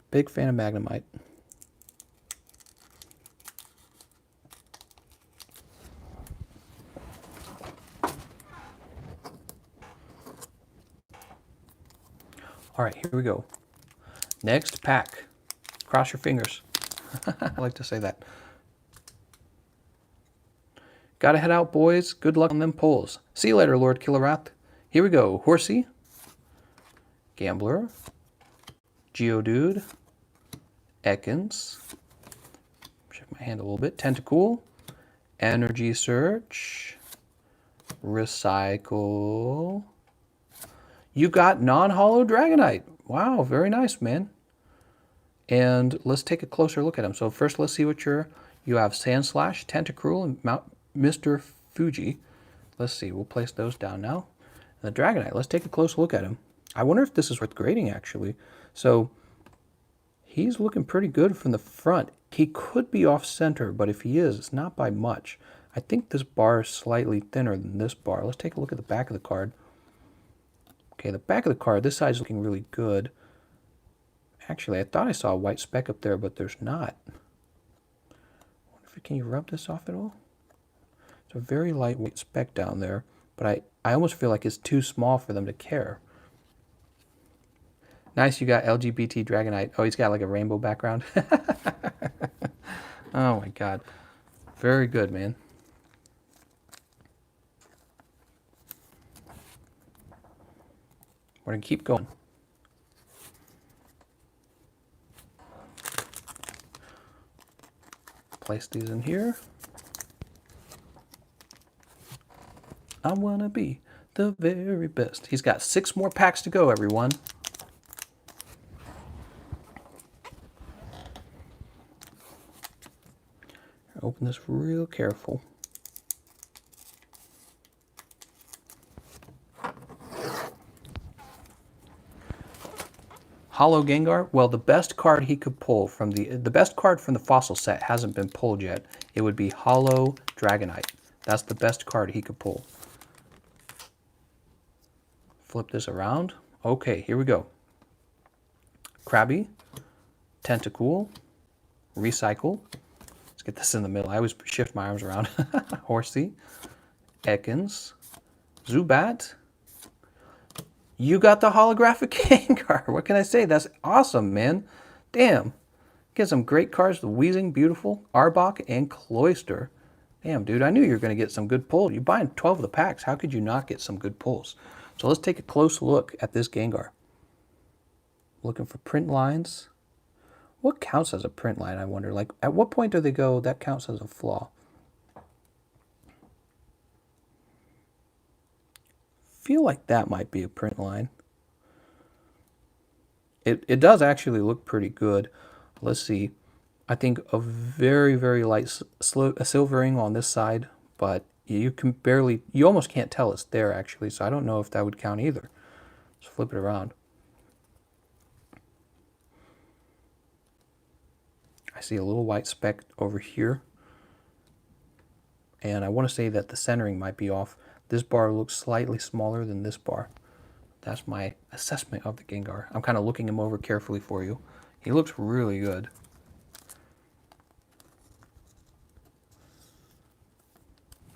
Big fan of Magnemite. All right, here we go. Next pack. Cross your fingers. I like to say that. Gotta head out, boys. Good luck on them pulls. See you later, Lord Killerrath. Here we go. Horsey. Gambler. Geodude. Ekans. Check my hand a little bit. Tentacool. Energy Search. Recycle. You got non-holo Dragonite. Wow, very nice, man. And let's take a closer look at them. So first, let's see what you have Sandslash, Tentacruel, and Mr. Fuji. Let's see, we'll place those down now. And the Dragonite, let's take a close look at him. I wonder if this is worth grading, actually. So he's looking pretty good from the front. He could be off center, but if he is, it's not by much. I think this bar is slightly thinner than this bar. Let's take a look at the back of the card. Okay, the back of the card, this side's looking really good. Actually, I thought I saw a white speck up there, but there's not. Can you rub this off at all? It's a very light white speck down there, but I almost feel like it's too small for them to care. Nice, you got LGBT Dragonite. Oh, he's got like a rainbow background. Oh my god. Very good, man. We're going to keep going. Place these in here. I want to be the very best. He's got 6 more packs to go, everyone. Open this real careful. Holo Gengar, well, the best card he could pull from the best card from the fossil set hasn't been pulled yet. It would be Holo Dragonite. That's the best card he could pull. Flip this around. Okay, here we go. Krabby, Tentacool, Recycle. Let's get this in the middle. I always shift my arms around. Horsey, Ekans, Zubat. You got the holographic Gengar. What can I say? That's awesome, man. Damn. Get some great cards. The Weezing, Beautiful, Arbok, and Cloyster. Damn, dude. I knew you were going to get some good pulls. You're buying 12 of the packs. How could you not get some good pulls? So let's take a close look at this Gengar. Looking for print lines. What counts as a print line, I wonder? Like, at what point do they go, that counts as a flaw? Feel like that might be a print line. It does actually look pretty good. Let's see. I think a very, very light silvering on this side, but you almost can't tell it's there actually, so I don't know if that would count either. Let's flip it around. I see a little white speck over here, and I want to say that the centering might be off. This bar looks slightly smaller than this bar. That's my assessment of the Gengar. I'm kind of looking him over carefully for you. He looks really good.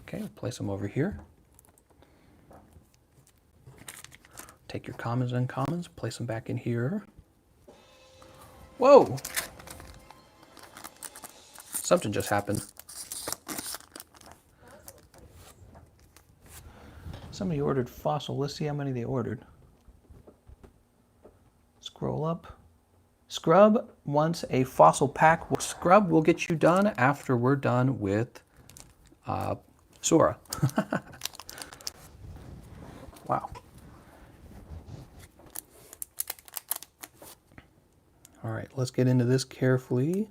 Okay, place him over here. Take your commons and uncommons, place them back in here. Whoa! Something just happened. Somebody ordered fossil. Let's see how many they ordered. Scroll up. Scrub wants a fossil pack. Scrub will get you done after we're done with Sora. Wow. All right, let's get into this carefully.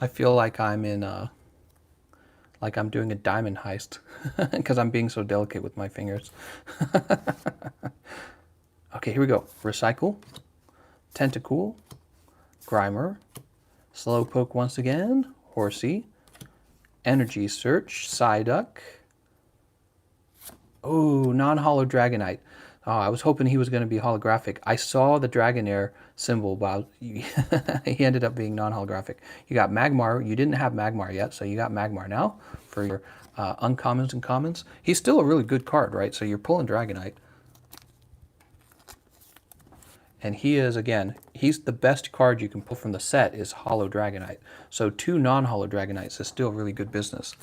I feel like I'm in like I'm doing a diamond heist because I'm being so delicate with my fingers. Okay, here we go. Recycle, Tentacool, Grimer, Slowpoke once again, Horsey, Energy Search, Psyduck. Oh, non-holo Dragonite. Oh, I was hoping he was going to be holographic. I saw the Dragonair symbol, but he ended up being non-holographic. You got Magmar. You didn't have Magmar yet, so you got Magmar now for your uncommons and commons. He's still a really good card, right? So you're pulling Dragonite. And he is, again, he's the best card you can pull from the set is Holo Dragonite. So 2 non-Holo Dragonites is still really good business.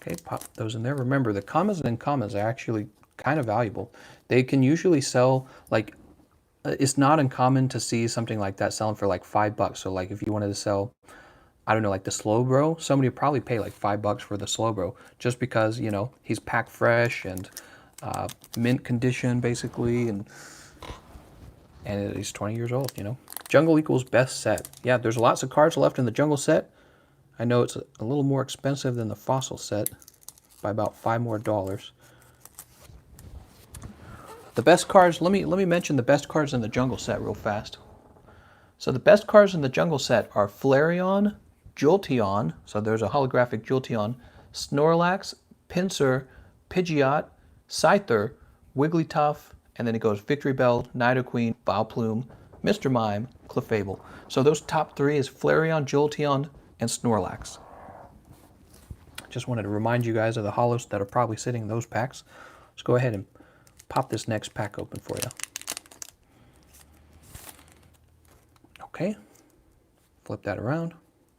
Okay, pop those in there. Remember, the commons and uncommons are actually kind of valuable. They can usually sell, like, it's not uncommon to see something like that selling for like $5. So like if you wanted to sell, I don't know, like the Slowbro, somebody would probably pay like $5 for the Slowbro just because, you know, he's packed fresh and mint condition basically, and he's 20 years old, you know. Jungle equals best set. Yeah, there's lots of cards left in the jungle set. I know it's a little more expensive than the fossil set by about $5 more. The best cards, let me mention the best cards in the jungle set real fast. So the best cards in the jungle set are Flareon, Jolteon, so there's a holographic Jolteon, Snorlax, Pinsir, Pidgeot, Scyther, Wigglytuff, and then it goes Victory Bell, Nidoqueen, Vileplume, Mr. Mime, Clefable. So those top 3 is Flareon, Jolteon, and Snorlax. Just wanted to remind you guys of the holos that are probably sitting in those packs. Let's go ahead and pop this next pack open for you. Okay, flip that around.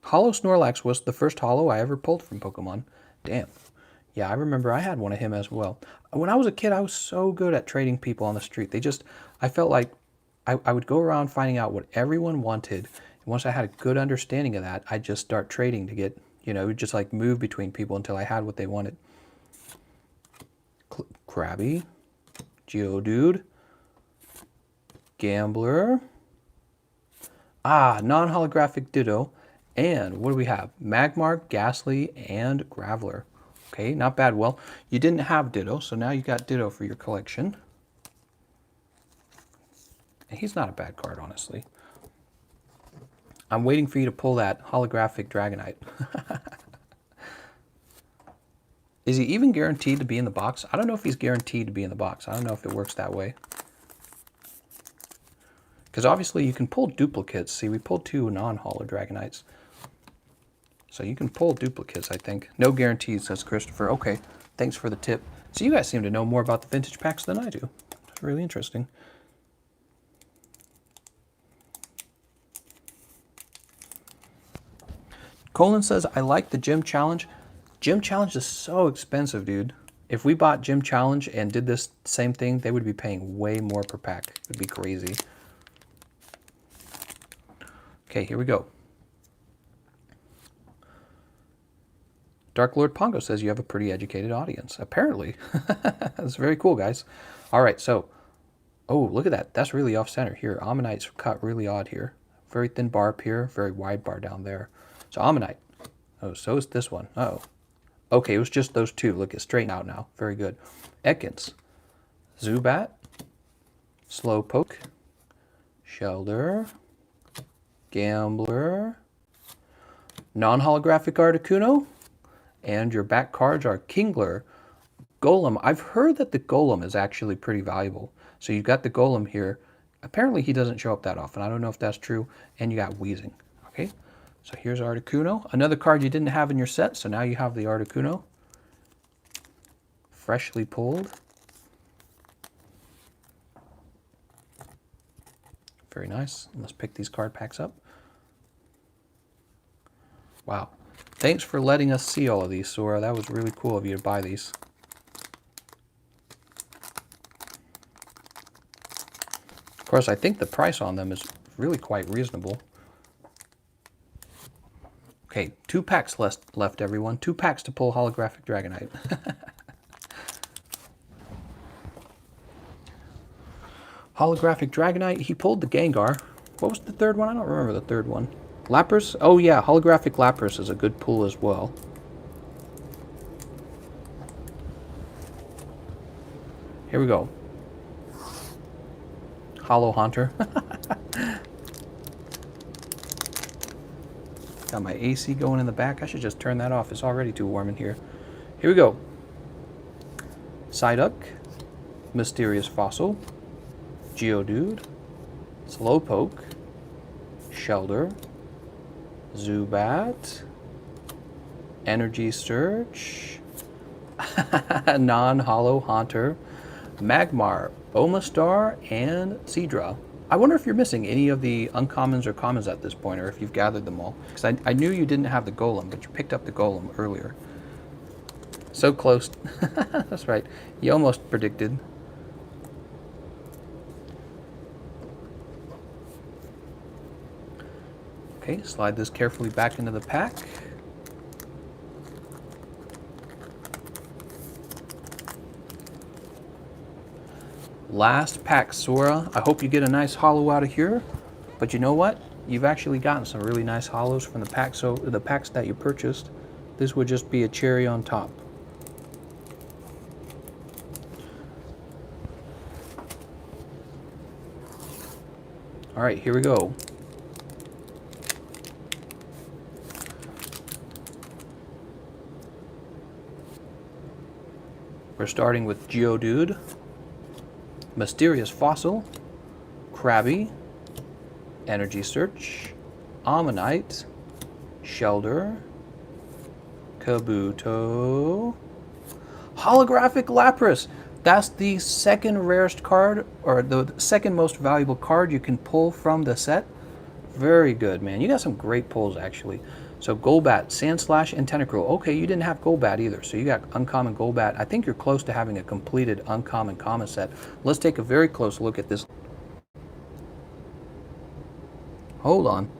Holo Snorlax was the first holo I ever pulled from Pokemon. Damn. Yeah, I remember I had one of him as well. When I was a kid, I was so good at trading people on the street. I felt like I would go around finding out what everyone wanted. And once I had a good understanding of that, I'd just start trading to get, you know, just like move between people until I had what they wanted. Krabby, Geodude, Gambler, non-holographic Ditto, and what do we have? Magmar, Ghastly, and Graveler. Okay, not bad. Well, you didn't have Ditto, so now you got Ditto for your collection. And he's not a bad card, honestly. I'm waiting for you to pull that holographic Dragonite. Is he even guaranteed to be in the box? I don't know if he's guaranteed to be in the box. I don't know if it works that way. Because obviously you can pull duplicates. See, we pulled 2 non-holo Dragonites. So you can pull duplicates, I think. No guarantees, says Christopher. Okay, thanks for the tip. So you guys seem to know more about the vintage packs than I do. It's really interesting. Colin says, I like the Gym Challenge. Gym Challenge is so expensive, dude. If we bought Gym Challenge and did this same thing, they would be paying way more per pack. It would be crazy. Okay, here we go. Dark Lord Pongo says you have a pretty educated audience. Apparently. That's very cool, guys. All right, so, oh, look at that. That's really off-center here. Ammonite's cut really odd here. Very thin bar up here, very wide bar down there. So Ammonite. Oh, so is this one. Uh-oh. Okay, it was just those 2. Look, it's straightened out now. Very good. Ekans. Zubat. Slowpoke. Shelder. Gambler. Non-holographic Articuno. And your back cards are Kingler, Golem. I've heard that the Golem is actually pretty valuable. So you've got the Golem here. Apparently he doesn't show up that often. I don't know if that's true. And you got Weezing. Okay, so here's Articuno. Another card you didn't have in your set, so now you have the Articuno. Freshly pulled. Very nice. Let's pick these card packs up. Wow. Thanks for letting us see all of these, Sora. That was really cool of you to buy these. Of course, I think the price on them is really quite reasonable. Okay, 2 packs left, everyone. 2 packs to pull holographic Dragonite. Holographic Dragonite. He pulled the Gengar. What was the third one? I don't remember the third one. Lapras? Oh yeah, holographic Lapras is a good pull as well. Here we go. Hollow Haunter. Got my AC going in the back. I should just turn that off. It's already too warm in here. Here we go. Psyduck, Mysterious Fossil, Geodude, Slowpoke, Shelder, Zubat, Energy Surge, Non-Hollow Haunter, Magmar, Omastar, and Seadra. I wonder if you're missing any of the uncommons or commons at this point, or if you've gathered them all. Because I knew you didn't have the Golem, but you picked up the Golem earlier. So close. That's right. You almost predicted. Okay, slide this carefully back into the pack. Last pack, Sora. I hope you get a nice holo out of here. But you know what? You've actually gotten some really nice holos from the pack, so the packs that you purchased. This would just be a cherry on top. All right, here we go. We're starting with Geodude, Mysterious Fossil, Krabby, Energy Search, Ammonite, Shelder, Kabuto, Holographic Lapras. That's the second rarest card, or the second most valuable card you can pull from the set. Very good, man. You got some great pulls, actually. So Golbat, Sandslash, and Tentacruel. Okay, you didn't have Golbat either, so you got uncommon Golbat. I think you're close to having a completed uncommon common set. Let's take a very close look at this. Hold on.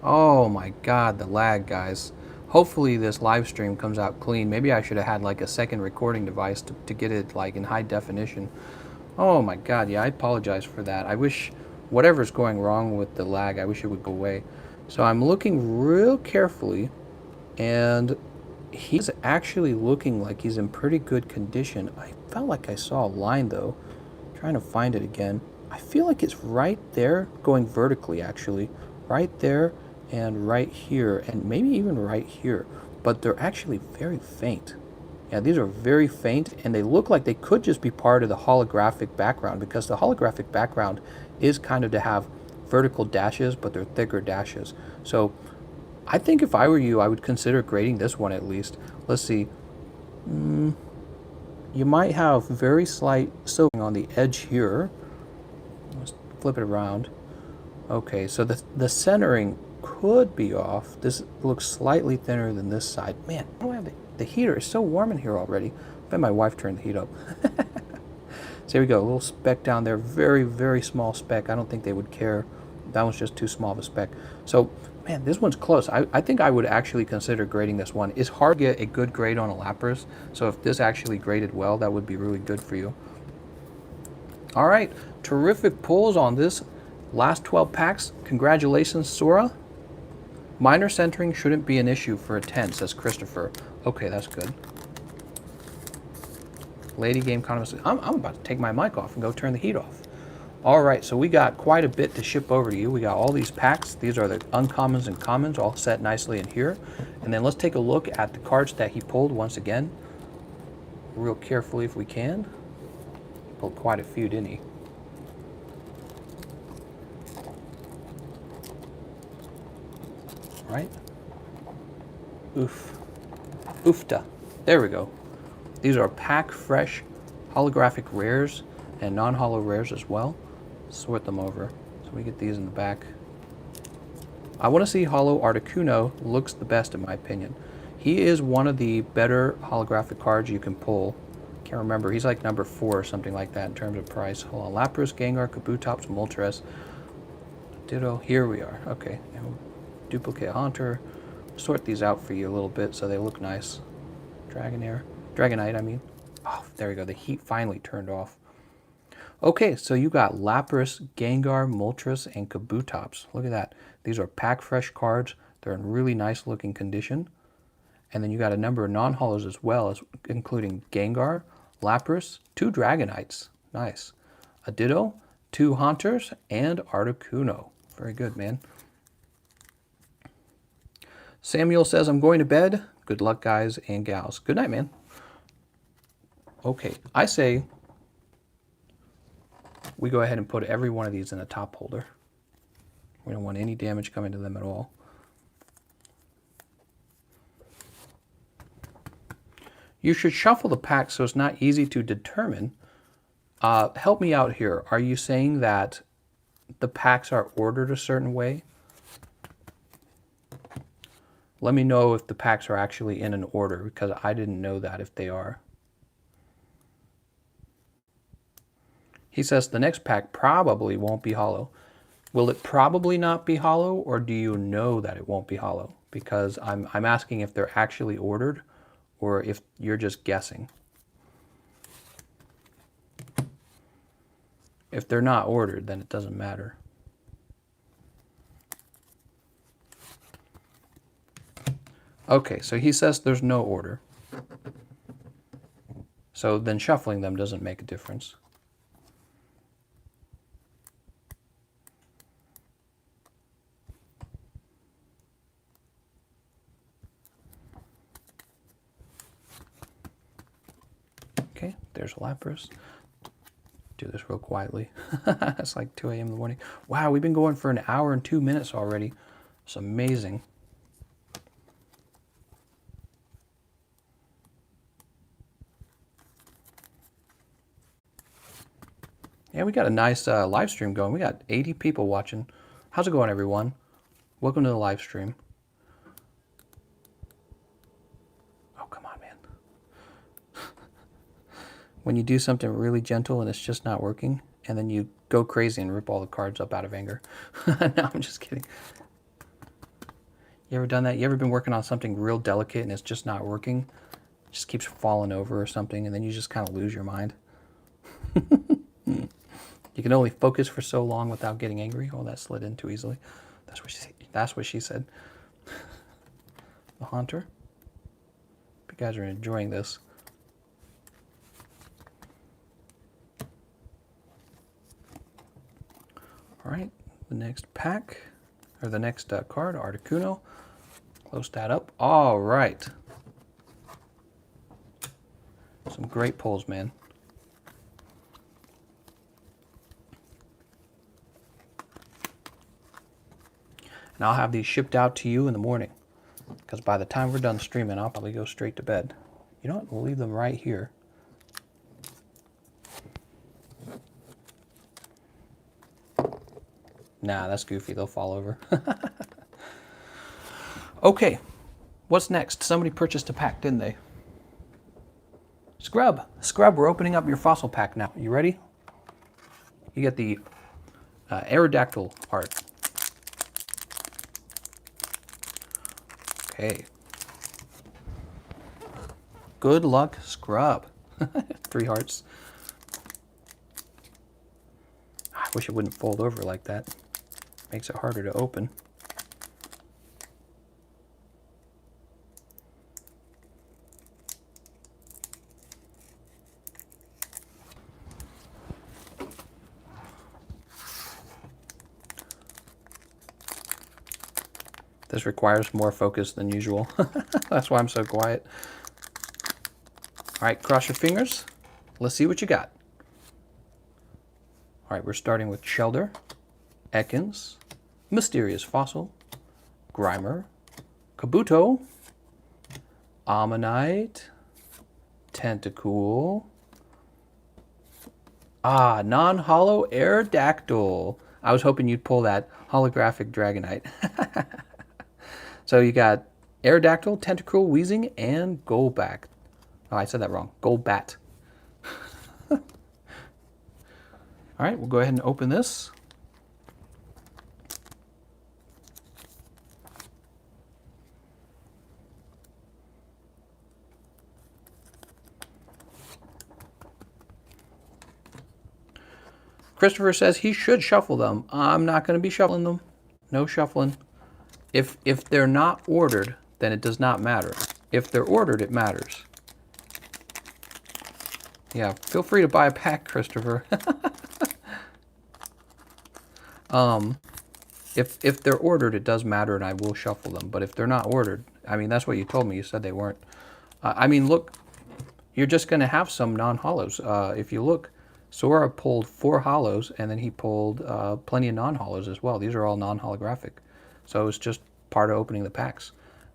Oh my god, the lag, guys. Hopefully this live stream comes out clean. Maybe I should have had like a second recording device to get it like in high definition. Oh my god, yeah, I apologize for that. I wish whatever's going wrong with the lag, I wish it would go away. So I'm looking real carefully, and he's actually looking like he's in pretty good condition. I felt like I saw a line though. I'm trying to find it again. I feel like it's right there, going vertically actually. Right there and right here, and maybe even right here. But they're actually very faint. Yeah, these are very faint, and they look like they could just be part of the holographic background, because the holographic background is kind of to have vertical dashes, but they're thicker dashes. So I think if I were you, I would consider grading this one at least. Let's see. You might have very slight silvering on the edge here. Let's flip it around. Okay, so the centering could be off. This looks slightly thinner than this side. Man, I don't have the heater is so warm in here already. I bet my wife turned the heat up. So here we go, a little speck down there. Very, very small speck. I don't think they would care. That one's just too small of a speck. So, man, this one's close. I think I would actually consider grading this one. It's hard to get a good grade on a Lapras, so if this actually graded well, that would be really good for you. All right, terrific pulls on this last 12 packs. Congratulations, Sora. Minor centering shouldn't be an issue for a 10, says Christopher. Okay, that's good. Lady Game Economist. I'm about to take my mic off and go turn the heat off. All right, so we got quite a bit to ship over to you. We got all these packs. These are the uncommons and commons all set nicely in here. And then let's take a look at the cards that he pulled once again, real carefully if we can. Pulled quite a few, didn't he? Right? Oof. Oofta. There we go. These are pack fresh holographic rares and non-holo rares as well. Sort them over. So we get these in the back. I want to see Holo Articuno looks the best in my opinion. He is one of the better holographic cards you can pull. Can't remember. He's like number 4 or something like that in terms of price. Hold on. Lapras, Gengar, Kabutops, Moltres, Ditto. Here we are. Okay. Duplicate Haunter. Sort these out for you a little bit so they look nice. Dragonite, I mean. Oh, there we go. The heat finally turned off. Okay, so you got Lapras, Gengar, Moltres, and Kabutops. Look at that. These are pack fresh cards. They're in really nice looking condition. And then you got a number of non-holos as well, including Gengar, Lapras, 2 Dragonites. Nice. A Ditto, 2 Haunters, and Articuno. Very good, man. Samuel says, I'm going to bed. Good luck, guys and gals. Good night, man. Okay, I say we go ahead and put every one of these in a top holder. We don't want any damage coming to them at all. You should shuffle the pack so it's not easy to determine. Help me out here. Are you saying that the packs are ordered a certain way? Let me know if the packs are actually in an order, because I didn't know that if they are. He says the next pack probably won't be hollow. Will it probably not be hollow, or do you know that it won't be hollow? Because I'm asking if they're actually ordered or if you're just guessing. If they're not ordered, then it doesn't matter. Okay, so he says there's no order. So then shuffling them doesn't make a difference. Okay, there's Lapras. Do this real quietly. It's like 2 a.m. in the morning. Wow, we've been going for an hour and 2 minutes already. It's amazing. Yeah, we got a nice live stream going. We got 80 people watching. How's it going, everyone? Welcome to the live stream. Oh, come on, man. When you do something really gentle and it's just not working, and then you go crazy and rip all the cards up out of anger. No, I'm just kidding. You ever done that? You ever been working on something real delicate and it's just not working? It just keeps falling over or something, and then you just kind of lose your mind. You can only focus for so long without getting angry. Oh, that slid in too easily. That's what she said. The Haunter. Hope you guys are enjoying this. All right, the next pack, or the next card, Articuno. Close that up. All right. Some great pulls, man. And I'll have these shipped out to you in the morning, because by the time we're done streaming, I'll probably go straight to bed. You know what? We'll leave them right here. Nah, that's goofy. They'll fall over. Okay, what's next? Somebody purchased a pack, didn't they? Scrub. Scrub, we're opening up your fossil pack now. You ready? You get the Aerodactyl art. Okay. Good luck, Scrub. 3 hearts. I wish it wouldn't fold over like that. Makes it harder to open. This requires more focus than usual. That's why I'm so quiet. All right, cross your fingers. Let's see what you got. All right, we're starting with Shelder, Ekans, Mysterious Fossil, Grimer, Kabuto, Ammonite, Tentacool. Ah, non-holo Aerodactyl. I was hoping you'd pull that holographic Dragonite. So you got Aerodactyl, Tentacool, Weezing, and Golbat. Oh, I said that wrong. Golbat. All right, we'll go ahead and open this. Christopher says he should shuffle them. I'm not going to be shuffling them. No shuffling. If they're not ordered, then it does not matter. If they're ordered, it matters. Yeah, feel free to buy a pack, Christopher. If they're ordered, it does matter, and I will shuffle them. But if they're not ordered, I mean, that's what you told me. You said they weren't. I mean, look, you're just going to have some non-hollows. If you look, Sora pulled 4 hollows, and then he pulled plenty of non-hollows as well. These are all non-holographic. So it's just part of opening the packs.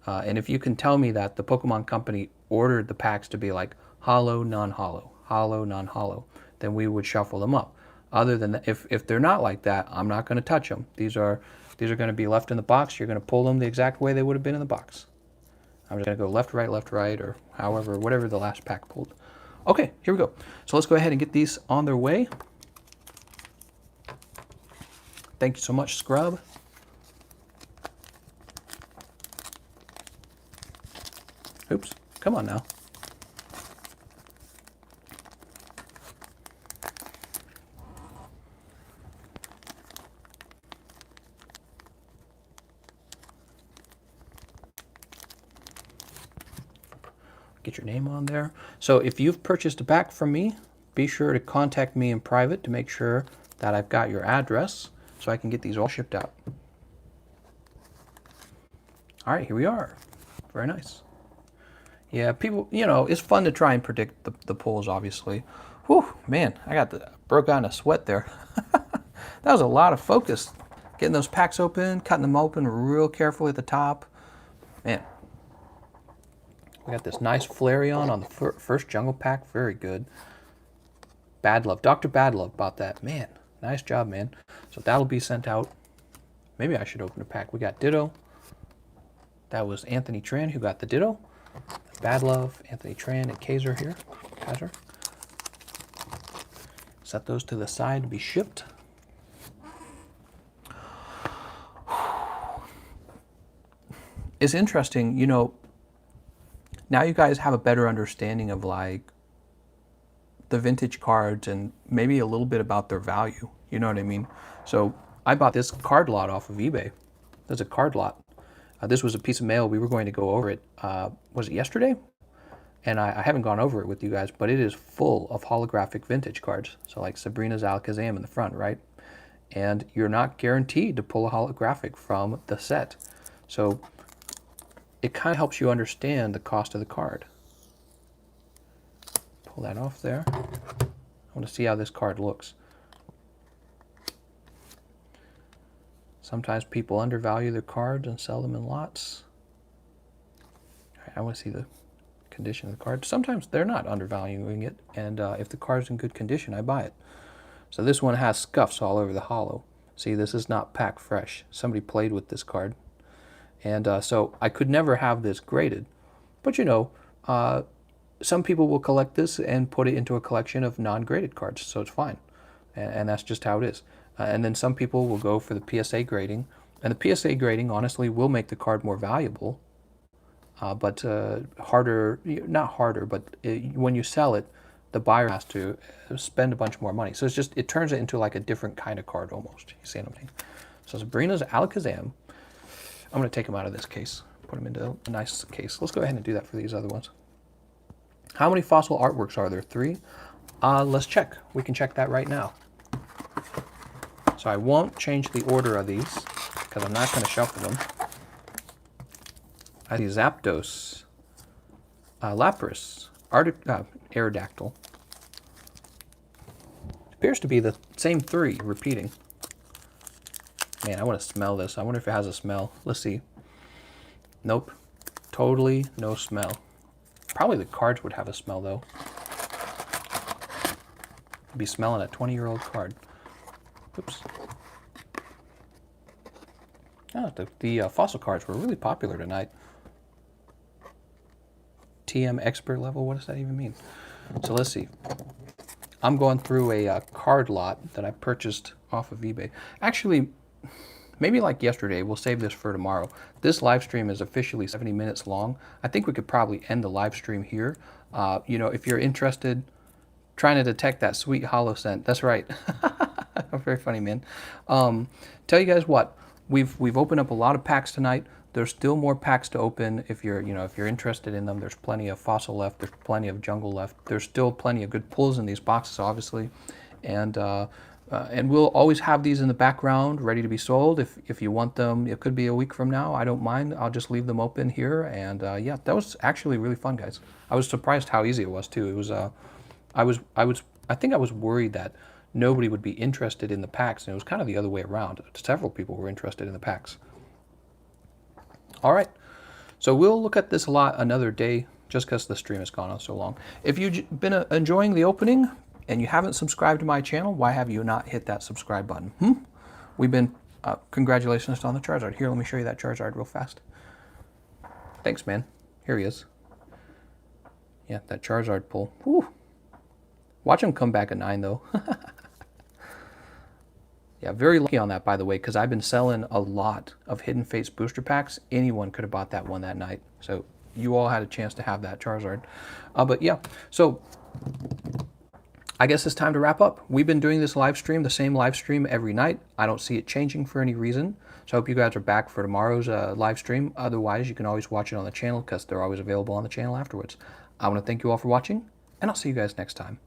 And if you can tell me that the Pokemon Company ordered the packs to be like hollow, non-hollow, hollow, non-hollow, then we would shuffle them up. Other than that, if they're not like that, I'm not going to touch them. These are going to be left in the box. You're going to pull them the exact way they would have been in the box. I'm just going to go left, right, or however, whatever the last pack pulled. Okay, here we go. So let's go ahead and get these on their way. Thank you so much, Scrub. Oops, come on now. Get your name on there. So if you've purchased a pack from me, be sure to contact me in private to make sure that I've got your address so I can get these all shipped out. All right, here we are. Very nice. Yeah, people, you know, it's fun to try and predict the pulls, obviously. Whew, man, broke out in a sweat there. That was a lot of focus. Getting those packs open, cutting them open real carefully at the top. Man. We got this nice Flareon on the first jungle pack. Very good. Bad Love. Dr. Bad Love bought that. Man, nice job, man. So that'll be sent out. Maybe I should open a pack. We got Ditto. That was Anthony Tran who got the Ditto. Bad Love, Anthony Tran, and Kaiser here. Kaiser. Set those to the side to be shipped. It's interesting, you know, now you guys have a better understanding of like the vintage cards and maybe a little bit about their value. You know what I mean? So I bought this card lot off of eBay. There's a card lot. This was a piece of mail. We were going to go over it. Was it yesterday? And I haven't gone over it with you guys, but it is full of holographic vintage cards. So like Sabrina's Alakazam in the front, right? And you're not guaranteed to pull a holographic from the set. So it kind of helps you understand the cost of the card. Pull that off there. I want to see how this card looks. Sometimes people undervalue their cards and sell them in lots. I want to see the condition of the card. Sometimes they're not undervaluing it, and if the card's in good condition, I buy it. So this one has scuffs all over the hollow. See, this is not pack fresh. Somebody played with this card. And so I could never have this graded. But you know, some people will collect this and put it into a collection of non-graded cards, so it's fine. And that's just how it is. And then some people will go for the PSA grading. And the PSA grading, honestly, will make the card more valuable. But harder, not harder, but when you sell it, the buyer has to spend a bunch more money. So it's just, it turns it into like a different kind of card almost. You see what I'm saying? So Sabrina's Alakazam. I'm going to take them out of this case, put them into a nice case. Let's go ahead and do that for these other ones. How many fossil artworks are there? 3? Let's check. We can check that right now. So I won't change the order of these because I'm not going to shuffle them. I see Zapdos, Lapras, Aerodactyl. Appears to be the same 3 repeating. Man, I want to smell this. I wonder if it has a smell. Let's see. Nope. Totally no smell. Probably the cards would have a smell, though. I'd be smelling a 20-year-old card. Oops. Oh, the fossil cards were really popular tonight. TM expert level, what does that even mean? So let's see. I'm going through a card lot that I purchased off of eBay. Actually, maybe like yesterday, we'll save this for tomorrow. This live stream is officially 70 minutes long. I think we could probably end the live stream here. You know, if you're interested, trying to detect that sweet hollow scent, that's right. Very funny, man. Tell you guys what, we've opened up a lot of packs tonight. There's still more packs to open if you're interested in them. There's plenty of fossil left. There's plenty of jungle left. There's still plenty of good pulls in these boxes, obviously, and we'll always have these in the background ready to be sold if you want them. It could be a week from now. I don't mind. I'll just leave them open here. And yeah, that was actually really fun, guys. I was surprised how easy it was too. It was I think I was worried that nobody would be interested in the packs, and it was kind of the other way around. Several people were interested in the packs. All right, so we'll look at this a lot another day, just because the stream has gone on so long. If you've been enjoying the opening and you haven't subscribed to my channel, why have you not hit that subscribe button? We've been, congratulations on the Charizard. Here, let me show you that Charizard real fast. Thanks, man. Here he is. Yeah, that Charizard pull. Whew. Watch him come back at 9, though. Yeah, very lucky on that, by the way, because I've been selling a lot of Hidden Fates booster packs. Anyone could have bought that one that night. So you all had a chance to have that Charizard. But yeah, so I guess it's time to wrap up. We've been doing this live stream, the same live stream every night. I don't see it changing for any reason. So I hope you guys are back for tomorrow's live stream. Otherwise, you can always watch it on the channel because they're always available on the channel afterwards. I want to thank you all for watching, and I'll see you guys next time.